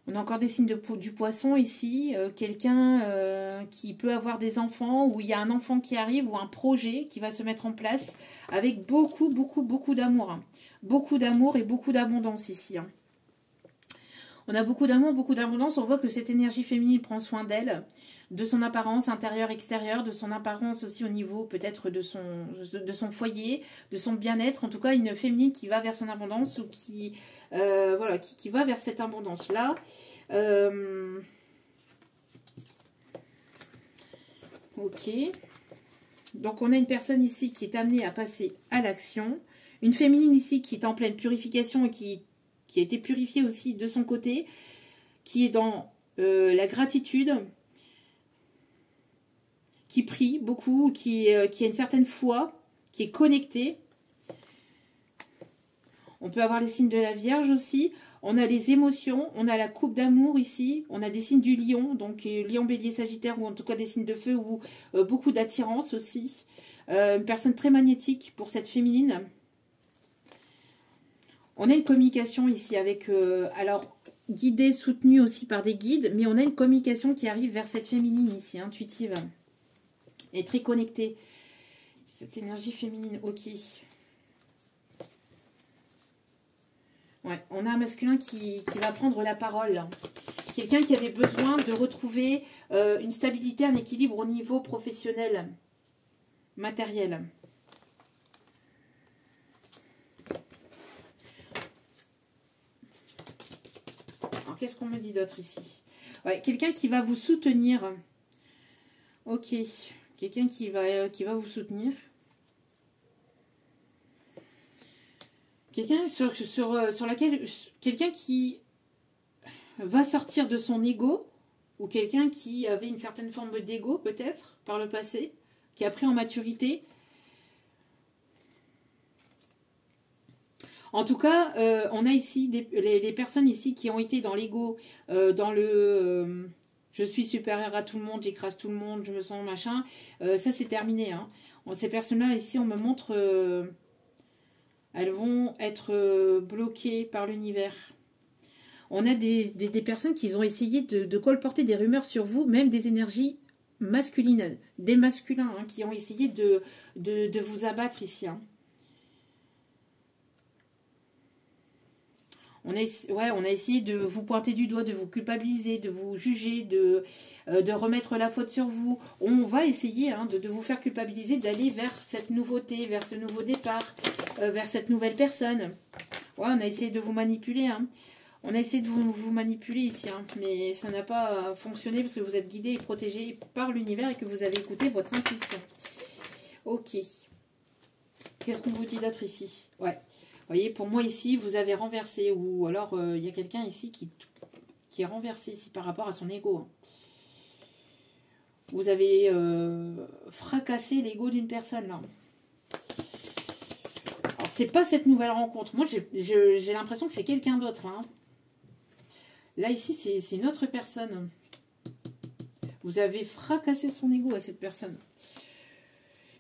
On a encore des signes du poisson ici. Quelqu'un qui peut avoir des enfants, ou il y a un enfant qui arrive, ou un projet qui va se mettre en place avec beaucoup d'amour. Hein. Beaucoup d'amour et beaucoup d'abondance ici. Hein. On a beaucoup d'amour, beaucoup d'abondance. On voit que cette énergie féminine prend soin d'elle, de son apparence intérieure, extérieure, de son apparence aussi au niveau peut-être de son foyer, de son bien-être. En tout cas, une féminine qui va vers son abondance ou qui va vers cette abondance-là. Ok. Donc, on a une personne ici qui est amenée à passer à l'action. Une féminine ici qui est en pleine purification et qui a été purifiée aussi de son côté, qui est dans la gratitude, qui prie beaucoup, qui a une certaine foi, qui est connectée. On peut avoir les signes de la Vierge aussi. On a les émotions, on a la coupe d'amour ici, on a des signes du lion, donc lion, bélier, sagittaire, ou en tout cas des signes de feu, ou beaucoup d'attirance aussi. Une personne très magnétique pour cette féminine. On a une communication ici avec, alors, guidée, soutenue aussi par des guides, mais on a une communication qui arrive vers cette féminine ici, intuitive, et très connectée. Cette énergie féminine, ok. Ouais, on a un masculin qui va prendre la parole. Quelqu'un qui avait besoin de retrouver une stabilité, un équilibre au niveau professionnel, matériel. Alors, qu'est-ce qu'on me dit d'autre ici? Ouais, quelqu'un qui va vous soutenir. Ok, quelqu'un qui va vous soutenir. Quelqu'un sur laquelle... Quelqu'un qui va sortir de son ego, ou quelqu'un qui avait une certaine forme d'ego, peut-être, par le passé, qui a pris en maturité. En tout cas, on a ici les personnes ici qui ont été dans l'ego, dans le je suis supérieur à tout le monde, j'écrase tout le monde, je me sens machin. Ça, c'est terminé. Hein. Ces personnes-là, ici, on me montre... elles vont être bloquées par l'univers. On a des personnes qui ont essayé de colporter des rumeurs sur vous, même des énergies masculines, des masculins hein, qui ont essayé de vous abattre ici. Hein. On a essayé de vous pointer du doigt, de vous culpabiliser, de vous juger, de remettre la faute sur vous. On va essayer hein, de vous faire culpabiliser, d'aller vers cette nouveauté, vers ce nouveau départ, vers cette nouvelle personne. Ouais, on a essayé de vous manipuler. Hein. On a essayé de vous manipuler ici, hein, mais ça n'a pas fonctionné parce que vous êtes guidé et protégé par l'univers et que vous avez écouté votre intuition. Ok. Qu'est-ce qu'on vous dit d'autre ici? Ouais. Vous voyez, pour moi ici, vous avez renversé, ou alors il y a quelqu'un ici qui est renversé ici par rapport à son ego. Hein. Vous avez fracassé l'ego d'une personne là. Alors, c'est pas cette nouvelle rencontre. Moi, j'ai l'impression que c'est quelqu'un d'autre. Hein. Là, ici, c'est une autre personne. Vous avez fracassé son ego à cette personne.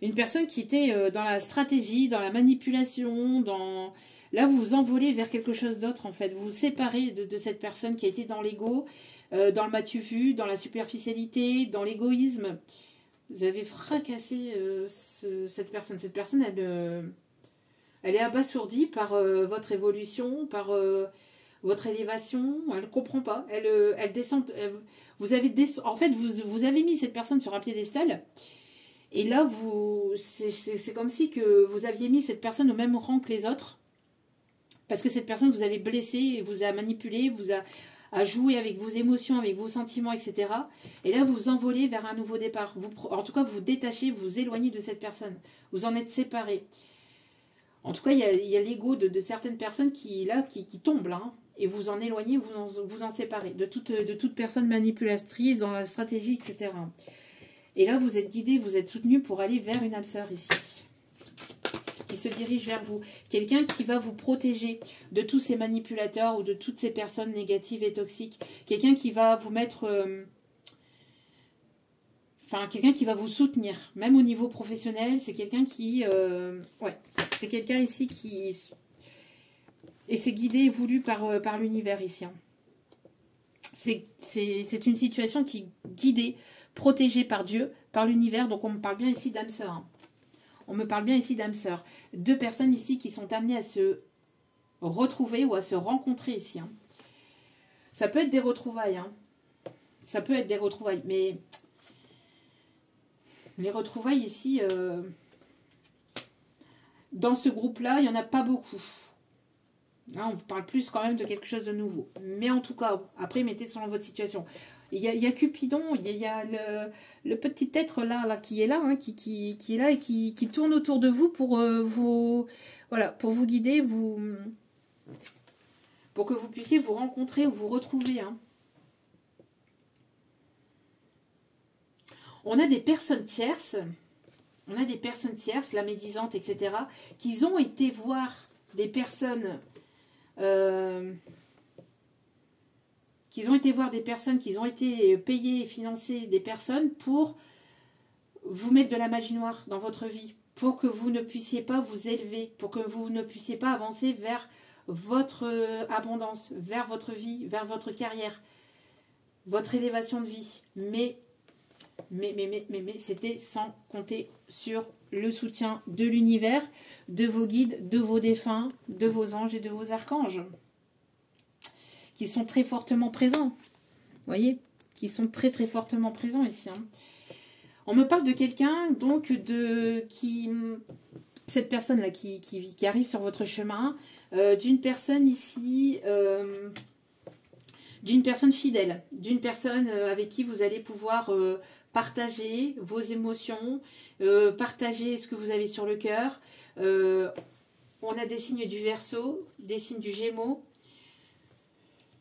Une personne qui était dans la stratégie, dans la manipulation, dans... Là, vous vous envolez vers quelque chose d'autre, en fait. Vous vous séparez de cette personne qui a été dans l'ego, dans le m'as-tu vu, dans la superficialité, dans l'égoïsme. Vous avez fracassé cette personne. Cette personne, elle est abasourdie par votre évolution, par votre élévation. Elle ne comprend pas. Elle descend... en fait, vous avez mis cette personne sur un piédestal. Et là, c'est comme si que vous aviez mis cette personne au même rang que les autres. Parce que cette personne vous avait blessé, vous a manipulé, vous a joué avec vos émotions, avec vos sentiments, etc. Et là, vous vous envolez vers un nouveau départ. En tout cas, vous vous détachez, vous vous éloignez de cette personne. Vous en êtes séparés. En tout cas, il y a l'ego de certaines personnes qui tombent là. Hein, et vous en éloignez, vous en séparez. De toute personne manipulatrice dans la stratégie, etc. Et là, vous êtes guidé, vous êtes soutenu pour aller vers une âme sœur ici. Qui se dirige vers vous. Quelqu'un qui va vous protéger de tous ces manipulateurs ou de toutes ces personnes négatives et toxiques. Quelqu'un qui va vous mettre... Enfin, quelqu'un qui va vous soutenir. Même au niveau professionnel, c'est quelqu'un qui... ouais, c'est quelqu'un ici qui... Et c'est guidé et voulu par l'univers ici. Hein. C'est une situation qui est guidée, protégée par Dieu, par l'univers. Donc on me parle bien ici d'âme sœur. Hein. On me parle bien ici d'âme sœur. Deux personnes ici qui sont amenées à se retrouver ou à se rencontrer ici. Hein. Ça peut être des retrouvailles. Hein. Ça peut être des retrouvailles. Mais les retrouvailles ici, dans ce groupe-là, il n'y en a pas beaucoup. Là, on parle plus quand même de quelque chose de nouveau. Mais en tout cas, après, mettez selon votre situation. Il y a Cupidon, il y a le petit être là qui est là, hein, qui est là et qui tourne autour de vous pour pour vous guider, pour que vous puissiez vous rencontrer ou vous retrouver. Hein. On a des personnes tierces, la médisante, etc., qui ont été voir des personnes... qu'ils ont été voir des personnes, qu'ils ont été payés et financés des personnes pour vous mettre de la magie noire dans votre vie pour que vous ne puissiez pas vous élever, pour que vous ne puissiez pas avancer vers votre abondance, vers votre vie, vers votre carrière, votre élévation de vie. Mais c'était sans compter sur le soutien de l'univers, de vos guides, de vos défunts, de vos anges et de vos archanges, qui sont très fortement présents. Vous voyez, qui sont très très fortement présents ici. Hein. On me parle de quelqu'un, donc, cette personne-là qui arrive sur votre chemin, d'une personne ici, d'une personne fidèle, d'une personne avec qui vous allez pouvoir partager vos émotions, partager ce que vous avez sur le cœur. On a des signes du Verseau, des signes du Gémeaux,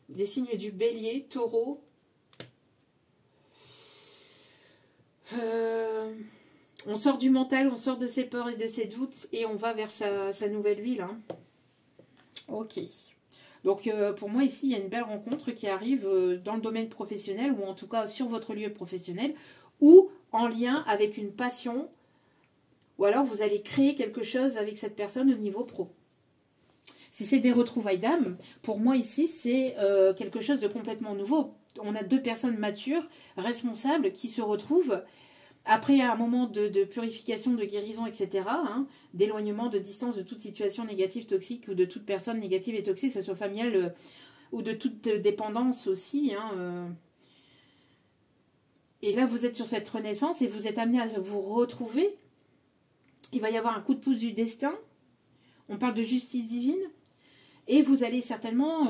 des signes du Bélier, Taureau. On sort du mental, on sort de ses peurs et de ses doutes et on va vers sa nouvelle huile. Hein. Ok. Donc pour moi ici, il y a une belle rencontre qui arrive dans le domaine professionnel ou en tout cas sur votre lieu professionnel ou en lien avec une passion ou alors vous allez créer quelque chose avec cette personne au niveau pro. Si c'est des retrouvailles d'âme, pour moi ici, c'est quelque chose de complètement nouveau. On a deux personnes matures, responsables, qui se retrouvent après un moment de purification, de guérison, etc., hein, d'éloignement, de distance de toute situation négative, toxique ou de toute personne négative et toxique, que ce soit familiale ou de toute dépendance aussi. Hein, Et là, vous êtes sur cette renaissance et vous êtes amené à vous retrouver. Il va y avoir un coup de pouce du destin. On parle de justice divine. Et vous allez certainement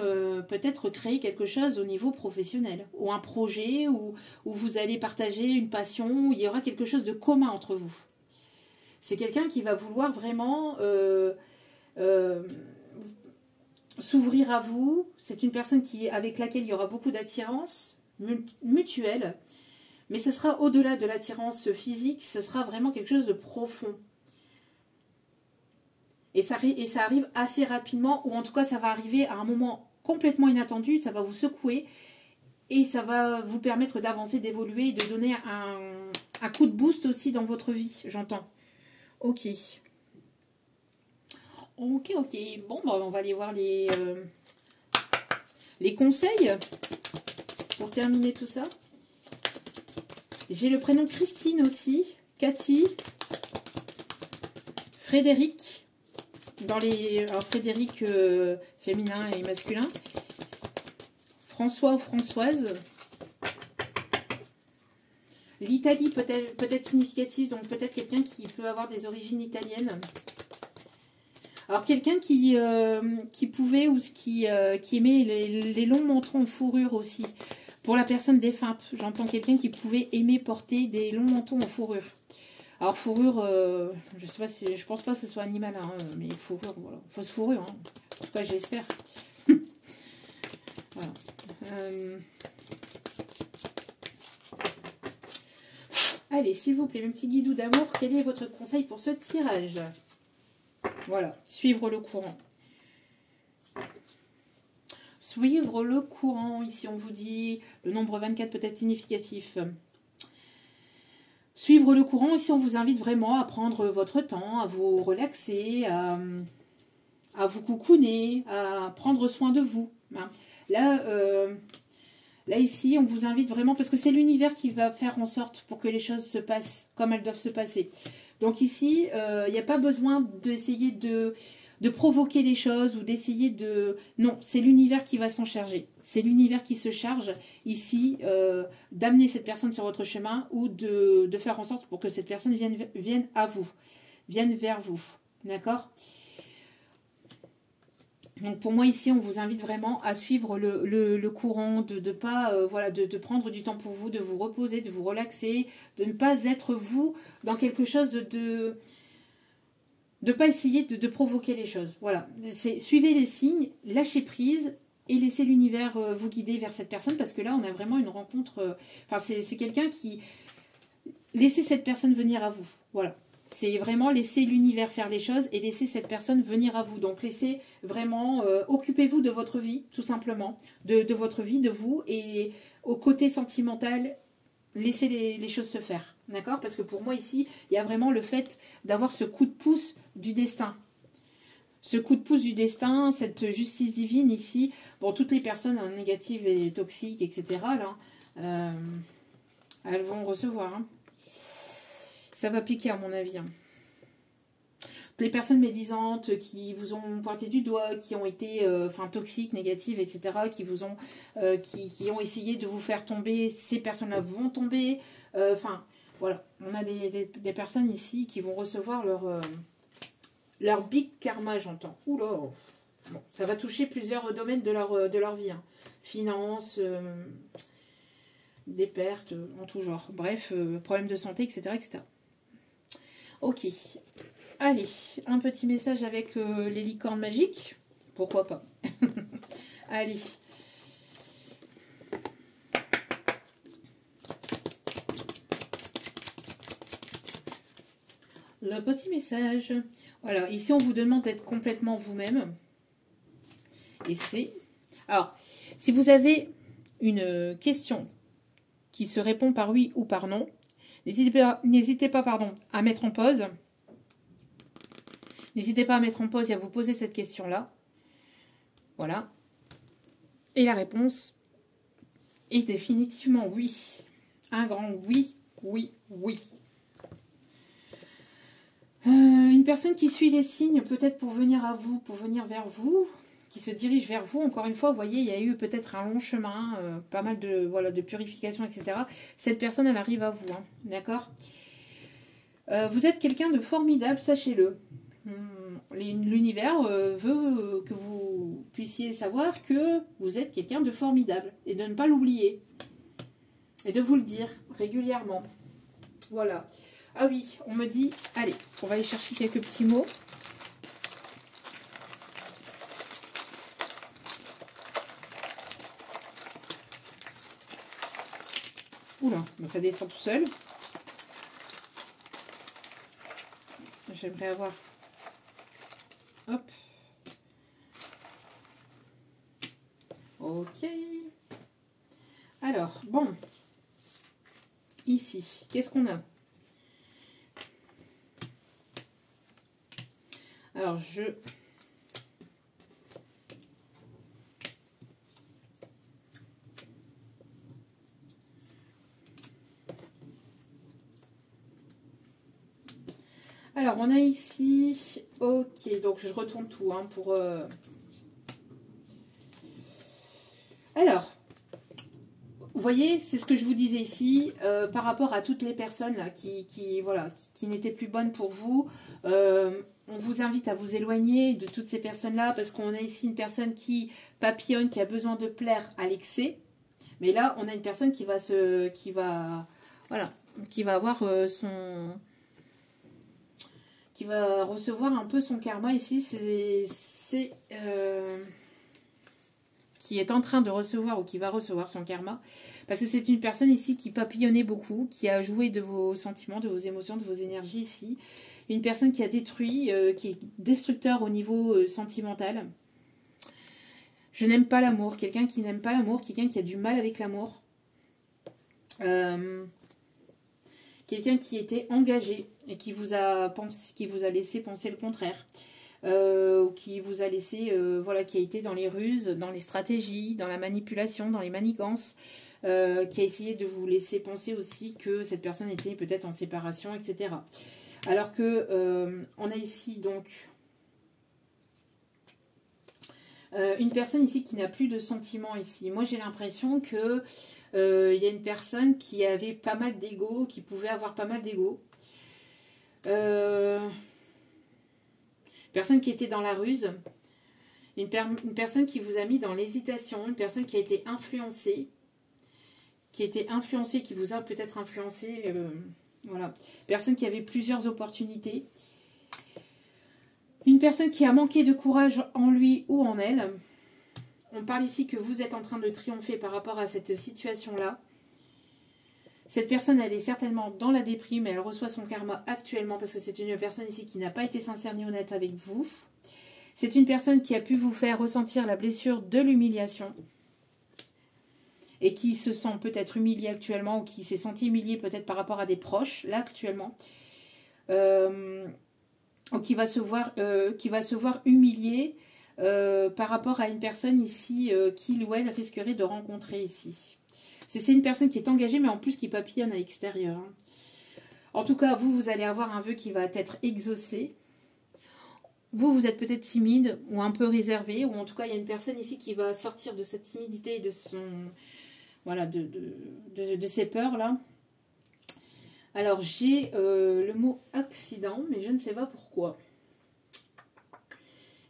peut-être créer quelque chose au niveau professionnel, ou un projet, où vous allez partager une passion, où il y aura quelque chose de commun entre vous. C'est quelqu'un qui va vouloir vraiment s'ouvrir à vous. C'est une personne avec laquelle il y aura beaucoup d'attirance mutuelle, mais ce sera au-delà de l'attirance physique, ce sera vraiment quelque chose de profond. Et ça arrive assez rapidement, ou en tout cas ça va arriver à un moment complètement inattendu, ça va vous secouer et ça va vous permettre d'avancer, d'évoluer et de donner un coup de boost aussi dans votre vie, j'entends. Ok. Ok. Bon, bah, on va aller voir les conseils pour terminer tout ça. J'ai le prénom Christine aussi, Cathy, Frédéric. Alors Frédéric féminin et masculin, François ou Françoise, l'Italie peut-être significative, donc peut-être quelqu'un qui peut avoir des origines italiennes. Alors quelqu'un qui pouvait ou qui aimait les longs manteaux en fourrure aussi. Pour la personne défunte, j'entends quelqu'un qui pouvait aimer porter des longs manteaux en fourrure. Alors fourrure, je sais pas si, je pense pas que ce soit animal, hein, mais fourrure, voilà, fausse fourrure, hein. En tout cas j'espère. Voilà. Allez, s'il vous plaît, mes petits guidoux d'amour, quel est votre conseil pour ce tirage? Voilà, suivre le courant. Suivre le courant, ici on vous dit le nombre 24 peut être significatif. Suivre le courant, ici on vous invite vraiment à prendre votre temps, à vous relaxer, à vous coucouner, à prendre soin de vous. Hein. Là, ici, on vous invite vraiment, parce que c'est l'univers qui va faire en sorte pour que les choses se passent comme elles doivent se passer. Donc ici, il n'y a pas besoin d'essayer de provoquer les choses ou d'essayer de... Non, c'est l'univers qui va s'en charger. C'est l'univers qui se charge ici d'amener cette personne sur votre chemin ou de faire en sorte pour que cette personne vienne à vous, vienne vers vous. D'accord ? Donc pour moi ici, on vous invite vraiment à suivre le courant, de pas voilà, de prendre du temps pour vous, de vous reposer, de vous relaxer, de ne pas être vous dans quelque chose de pas essayer de provoquer les choses. Voilà, suivez les signes, lâchez prise et laissez l'univers vous guider vers cette personne, parce que là on a vraiment une rencontre, c'est quelqu'un qui... Laissez cette personne venir à vous, voilà. C'est vraiment laisser l'univers faire les choses et laisser cette personne venir à vous. Donc laissez vraiment, occupez-vous de votre vie, tout simplement, de votre vie, de vous, et au côté sentimental, laissez les choses se faire. D'accord? Parce que pour moi, ici, il y a vraiment le fait d'avoir ce coup de pouce du destin. Ce coup de pouce du destin, cette justice divine ici, bon, toutes les personnes négatives et toxiques, etc., là, elles vont recevoir. Hein. Ça va piquer à mon avis. Hein. Les personnes médisantes qui vous ont pointé du doigt, qui ont été toxiques, négatives, etc., qui vous ont, qui ont essayé de vous faire tomber, ces personnes-là vont tomber. Voilà, on a des personnes ici qui vont recevoir leur big karma, j'entends. Oula, bon, ça va toucher plusieurs domaines de leur vie. Hein. Finances, des pertes, en tout genre. Bref, problèmes de santé, etc., etc. Ok. Allez, un petit message avec les licornes magiques. Pourquoi pas. Allez. Le petit message. Voilà, ici on vous demande d'être complètement vous-même. Et c'est... Alors, si vous avez une question qui se répond par oui ou par non, n'hésitez pas à mettre en pause. N'hésitez pas à mettre en pause et à vous poser cette question-là. Voilà. Et la réponse est définitivement oui. Un grand oui, oui, oui. Une personne qui suit les signes, peut-être pour venir à vous, pour venir vers vous, qui se dirige vers vous. Encore une fois, vous voyez, il y a eu peut-être un long chemin, pas mal de purification, etc. Cette personne, elle arrive à vous, hein, d'accord ? Vous êtes quelqu'un de formidable, sachez-le. L'univers veut que vous puissiez savoir que vous êtes quelqu'un de formidable et de ne pas l'oublier et de vous le dire régulièrement. Voilà. Ah oui, on me dit, allez, on va aller chercher quelques petits mots. Oula, bon, ça descend tout seul. J'aimerais avoir... Hop. Ok. Alors, bon. Ici, qu'est-ce qu'on a? Alors, Alors, on a ici... Ok, donc je retourne tout hein, pour... Alors, vous voyez, c'est ce que je vous disais ici, par rapport à toutes les personnes là, qui n'étaient plus bonnes pour vous. On vous invite à vous éloigner de toutes ces personnes-là parce qu'on a ici une personne qui papillonne, qui a besoin de plaire à l'excès. Mais là, on a une personne qui va avoir qui va recevoir un peu son karma ici. Qui est en train de recevoir ou qui va recevoir son karma. Parce que c'est une personne ici qui papillonnait beaucoup, qui a joué de vos sentiments, de vos émotions, de vos énergies ici. Une personne qui a détruit, qui est destructeur au niveau sentimental. Je n'aime pas l'amour. Quelqu'un qui n'aime pas l'amour, quelqu'un qui a du mal avec l'amour. Quelqu'un qui était engagé et qui vous a laissé penser le contraire. Qui vous a laissé, qui a été dans les ruses, dans les stratégies, dans la manipulation, dans les manigances, qui a essayé de vous laisser penser aussi que cette personne était peut-être en séparation, etc. Alors que on a ici donc une personne ici qui n'a plus de sentiments ici. Moi j'ai l'impression que y a une personne qui avait pas mal d'ego, qui pouvait avoir pas mal d'ego. Personne qui était dans la ruse, une personne qui vous a mis dans l'hésitation, une personne qui a été influencée, qui vous a peut-être influencé, voilà. Personne qui avait plusieurs opportunités, une personne qui a manqué de courage en lui ou en elle. On parle ici que vous êtes en train de triompher par rapport à cette situation-là. Cette personne, elle est certainement dans la déprime, elle reçoit son karma actuellement parce que c'est une personne ici qui n'a pas été sincère ni honnête avec vous. C'est une personne qui a pu vous faire ressentir la blessure de l'humiliation. et qui se sent peut-être humilié actuellement ou qui s'est senti humilié peut-être par rapport à des proches, là actuellement, ou qui va se voir humilié par rapport à une personne ici qu'il ou elle risquerait de rencontrer ici. C'est une personne qui est engagée mais en plus qui papillonne à l'extérieur. Hein. En tout cas, vous allez avoir un vœu qui va être exaucé. Vous êtes peut-être timide ou un peu réservé, ou en tout cas, il y a une personne ici qui va sortir de cette timidité et de son... Voilà, de ses peurs-là. Alors, j'ai le mot accident, mais je ne sais pas pourquoi.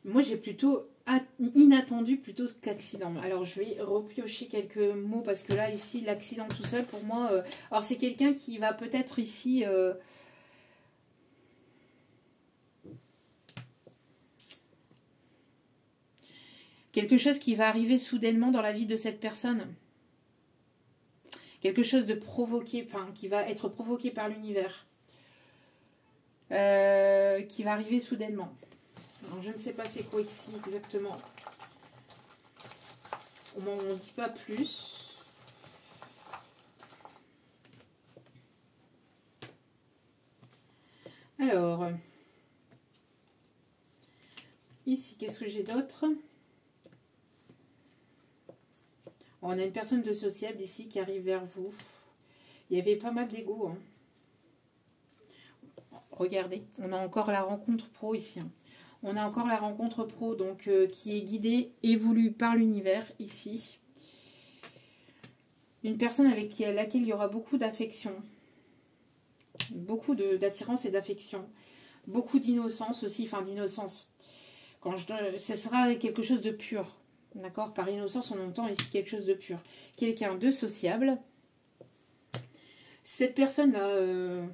Moi, j'ai plutôt inattendu plutôt qu'accident. Alors, je vais repiocher quelques mots, parce que là, ici, l'accident tout seul, pour moi... alors, c'est quelqu'un qui va peut-être ici... quelque chose qui va arriver soudainement dans la vie de cette personne. Quelque chose de provoqué, enfin, qui va être provoqué par l'univers. Qui va arriver soudainement. Alors, je ne sais pas c'est quoi ici exactement. On ne dit pas plus. Alors, ici, qu'est-ce que j'ai d'autre ? On a une personne de sociable ici qui arrive vers vous. Il y avait pas mal d'ego. Hein. Regardez, on a encore la rencontre pro ici. Hein. On a encore la rencontre pro donc qui est guidée et voulue par l'univers ici. Une personne avec laquelle il y aura beaucoup d'affection. Beaucoup d'attirance et d'affection. Beaucoup d'innocence aussi, enfin d'innocence. Ce sera quelque chose de pur. D'accord? Par innocence, on entend ici quelque chose de pur. Quelqu'un de sociable. Cette personne-là,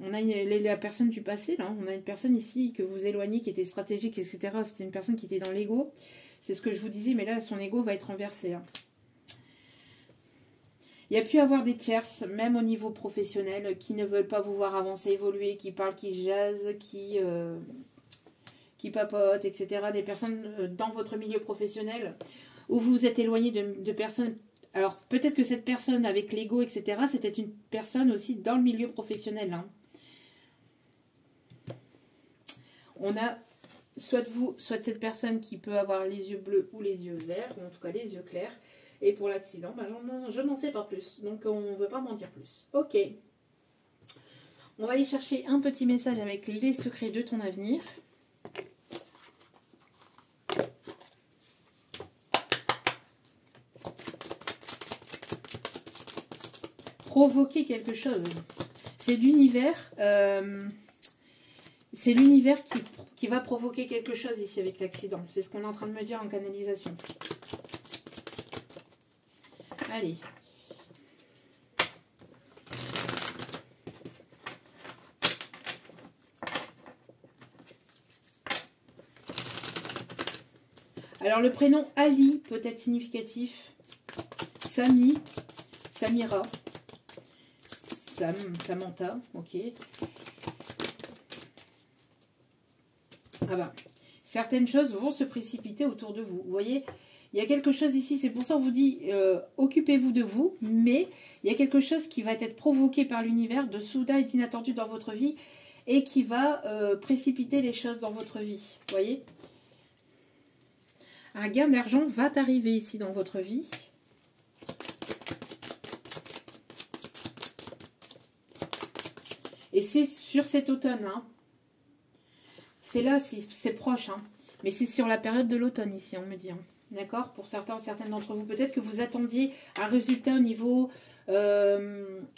on a la personne du passé, là. On a une personne ici que vous éloignez, qui était stratégique, etc. C'était une personne qui était dans l'ego. C'est ce que je vous disais, mais là, son ego va être renversé. Hein. Il y a pu avoir des tierces, même au niveau professionnel, qui ne veulent pas vous voir avancer, évoluer, qui parlent, qui jasent, qui papotent, etc. Des personnes dans votre milieu professionnel où vous vous êtes éloigné de personnes. Alors, peut-être que cette personne avec l'ego, etc., c'était une personne aussi dans le milieu professionnel. Hein. On a soit vous, soit cette personne qui peut avoir les yeux bleus ou les yeux verts, ou en tout cas les yeux clairs. Et pour l'accident, ben, je n'en sais pas plus. Donc, on ne veut pas m'en dire plus. Ok. On va aller chercher un petit message avec les secrets de ton avenir. Provoquer quelque chose. C'est l'univers qui va provoquer quelque chose ici avec l'accident. C'est ce qu'on est en train de me dire en canalisation. Allez. Alors le prénom Ali peut être significatif. Sami, Samira. Samantha, ok. Ah ben, certaines choses vont se précipiter autour de vous. Vous voyez, il y a quelque chose ici, c'est pour ça qu'on vous dit, occupez-vous de vous, mais il y a quelque chose qui va être provoqué par l'univers de soudain et d'inattendu dans votre vie et qui va précipiter les choses dans votre vie. Vous voyez, un gain d'argent va arriver ici dans votre vie. Et c'est sur cet automne, hein. C'est là, c'est proche, hein. Mais c'est sur la période de l'automne ici, on me dit. Hein. D'accord? Pour certaines d'entre vous, peut-être que vous attendiez un résultat au niveau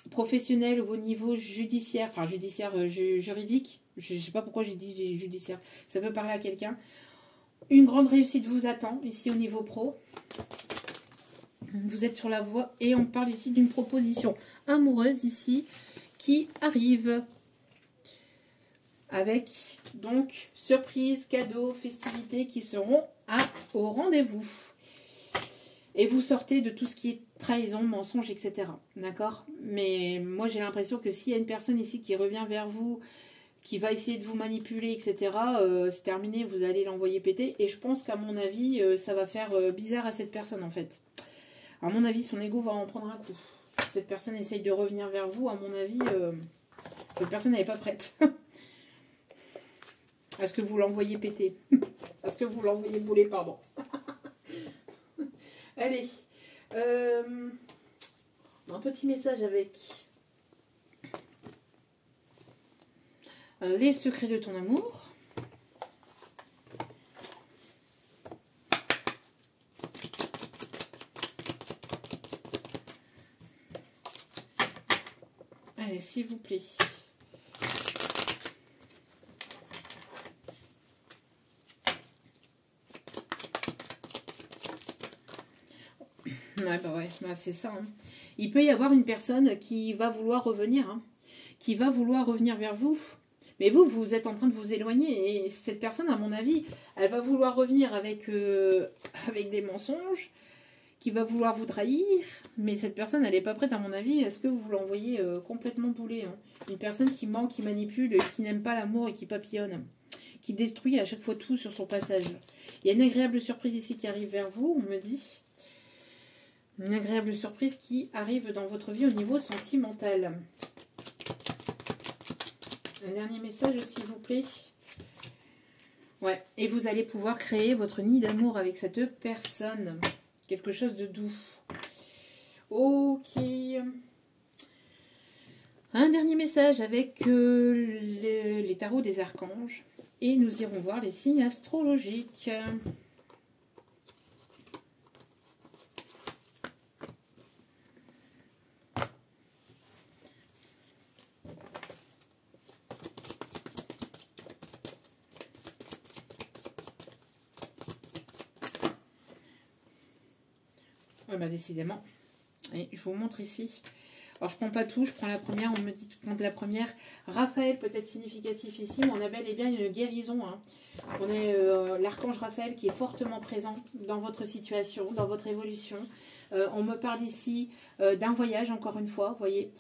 professionnel ou au niveau judiciaire, enfin juridique. Je ne sais pas pourquoi j'ai dit judiciaire. Ça peut parler à quelqu'un. Une grande réussite vous attend ici au niveau pro. Vous êtes sur la voie et on parle ici d'une proposition amoureuse ici qui arrive avec donc surprise, cadeaux, festivités qui seront au rendez-vous. Et vous sortez de tout ce qui est trahison, mensonge, etc. D'accord? Mais moi j'ai l'impression que s'il y a une personne ici qui revient vers vous, qui va essayer de vous manipuler, etc., c'est terminé, vous allez l'envoyer péter. Et je pense qu'à mon avis, ça va faire bizarre à cette personne en fait. À mon avis, son ego va en prendre un coup. Si cette personne essaye de revenir vers vous, à mon avis, cette personne n'est pas prête. Est-ce que vous l'envoyez péter? Est-ce que vous l'envoyez bouler, pardon. Allez. Un petit message avec les secrets de ton amour. Allez, s'il vous plaît. Ouais, c'est ça. Hein. Il peut y avoir une personne qui va vouloir revenir, hein, qui va vouloir revenir vers vous. Mais vous, vous êtes en train de vous éloigner. Et cette personne, à mon avis, elle va vouloir revenir avec des mensonges, qui va vouloir vous trahir. Mais cette personne, elle n'est pas prête, à mon avis. Est-ce que vous l'envoyez complètement bouler, hein? Une personne qui ment, qui manipule, qui n'aime pas l'amour et qui papillonne. Qui détruit à chaque fois tout sur son passage. Il y a une agréable surprise ici qui arrive vers vous, on me dit. Une agréable surprise qui arrive dans votre vie au niveau sentimental. Un dernier message, s'il vous plaît. Ouais, et vous allez pouvoir créer votre nid d'amour avec cette personne. Quelque chose de doux. Ok. Un dernier message avec les tarots des archanges. Et nous irons voir les signes astrologiques. Décidément. Et je vous montre ici. Alors, je prends pas tout, je prends la première. On me dit de prendre la première. Raphaël peut être significatif ici, mais on a bel et bien une guérison. Hein. On est l'archange Raphaël qui est fortement présent dans votre situation, dans votre évolution. On me parle ici d'un voyage, encore une fois, vous voyez,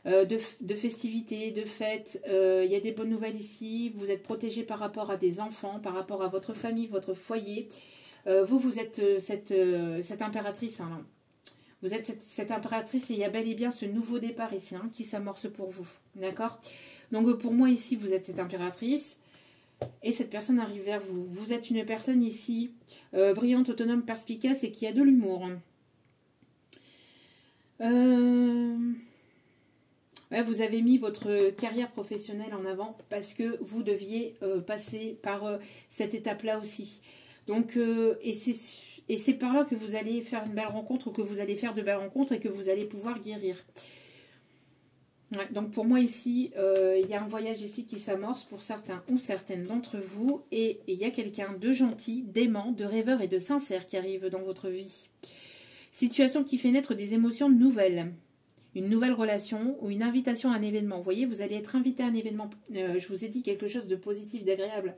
de festivités, de fêtes. Il y a des bonnes nouvelles ici. Vous êtes protégé par rapport à des enfants, par rapport à votre famille, votre foyer. Vous êtes cette impératrice. Hein. Vous êtes cette impératrice et il y a bel et bien ce nouveau départ ici hein, qui s'amorce pour vous. D'accord? Donc pour moi ici, vous êtes cette impératrice et cette personne arrive vers vous. Vous êtes une personne ici brillante, autonome, perspicace et qui a de l'humour. Ouais, vous avez mis votre carrière professionnelle en avant parce que vous deviez passer par cette étape-là aussi. Donc, et c'est par là que vous allez faire une belle rencontre ou que vous allez faire de belles rencontres et que vous allez pouvoir guérir. Ouais, donc pour moi ici, il y a un voyage ici qui s'amorce pour certains ou certaines d'entre vous. Et il y a quelqu'un de gentil, d'aimant, de rêveur et de sincère qui arrive dans votre vie. Situation qui fait naître des émotions nouvelles. Une nouvelle relation ou une invitation à un événement. Vous voyez, vous allez être invité à un événement. Je vous ai dit quelque chose de positif, d'agréable.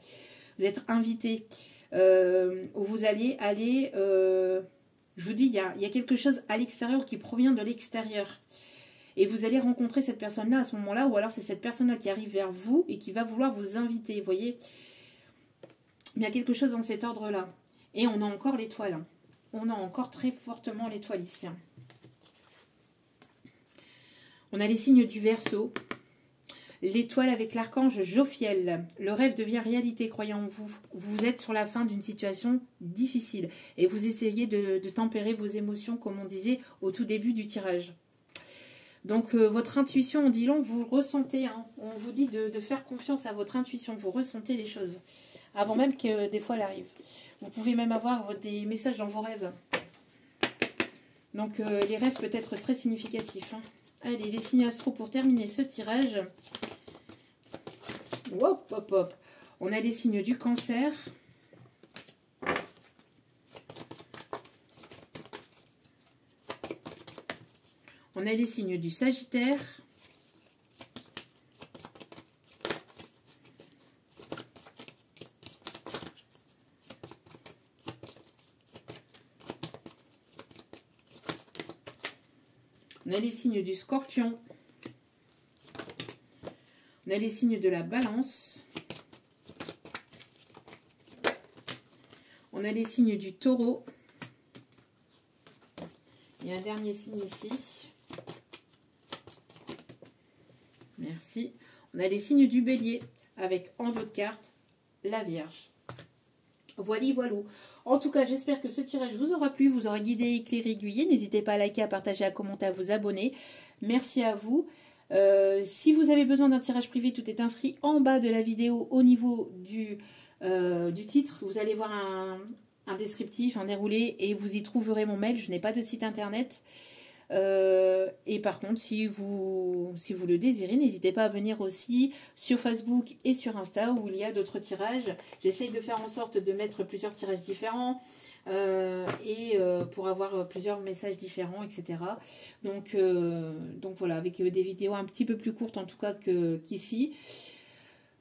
Vous êtes invité. Où vous allez aller, je vous dis, il y a quelque chose à l'extérieur qui provient de l'extérieur. Et vous allez rencontrer cette personne-là à ce moment-là, ou alors c'est cette personne-là qui arrive vers vous et qui va vouloir vous inviter, vous voyez. Mais il y a quelque chose dans cet ordre-là. Et on a encore l'étoile. Hein. On a encore très fortement l'étoile ici. Hein. On a les signes du Verseau. L'étoile avec l'archange Jophiel. Le rêve devient réalité, croyez en vous. Vous êtes sur la fin d'une situation difficile. Et vous essayez de tempérer vos émotions, comme on disait au tout début du tirage. Donc, votre intuition, on dit long, vous le ressentez. Hein. On vous dit de faire confiance à votre intuition. Vous ressentez les choses. Avant même que des fois elle arrive. Vous pouvez même avoir des messages dans vos rêves. Donc, les rêves peuvent être très significatifs. Hein. Allez, les signes astro pour terminer ce tirage. Hop, hop, hop. On a les signes du Cancer. On a les signes du Sagittaire. On a les signes du Scorpion. On a les signes de la Balance. On a les signes du Taureau. Et Et un dernier signe ici. Merci. On a les signes du bélier avec en votre carte la Vierge. Voilà, voilà. En tout cas, j'espère que ce tirage vous aura plu, vous aura guidé, éclairé, aiguillé. N'hésitez pas à liker, à partager, à commenter, à vous abonner. Merci à vous. Si vous avez besoin d'un tirage privé, tout est inscrit en bas de la vidéo au niveau du titre. Vous allez voir un descriptif, un déroulé et vous y trouverez mon mail. Je n'ai pas de site internet. Et par contre, si vous le désirez, n'hésitez pas à venir aussi sur Facebook et sur Insta où il y a d'autres tirages. J'essaye de faire en sorte de mettre plusieurs tirages différents pour avoir plusieurs messages différents, etc. Donc voilà, avec des vidéos un petit peu plus courtes en tout cas qu'ici.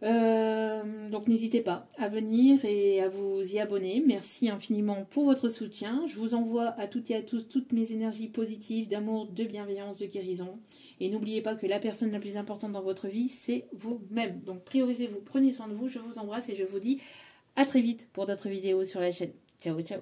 Donc n'hésitez pas à venir et à vous y abonner. Merci infiniment pour votre soutien. Je vous envoie à toutes et à tous toutes mes énergies positives, d'amour, de bienveillance, de guérison. Et n'oubliez pas que la personne la plus importante dans votre vie, c'est vous-même. Donc priorisez-vous, prenez soin de vous. Je vous embrasse et je vous dis à très vite pour d'autres vidéos sur la chaîne. Ciao, ciao.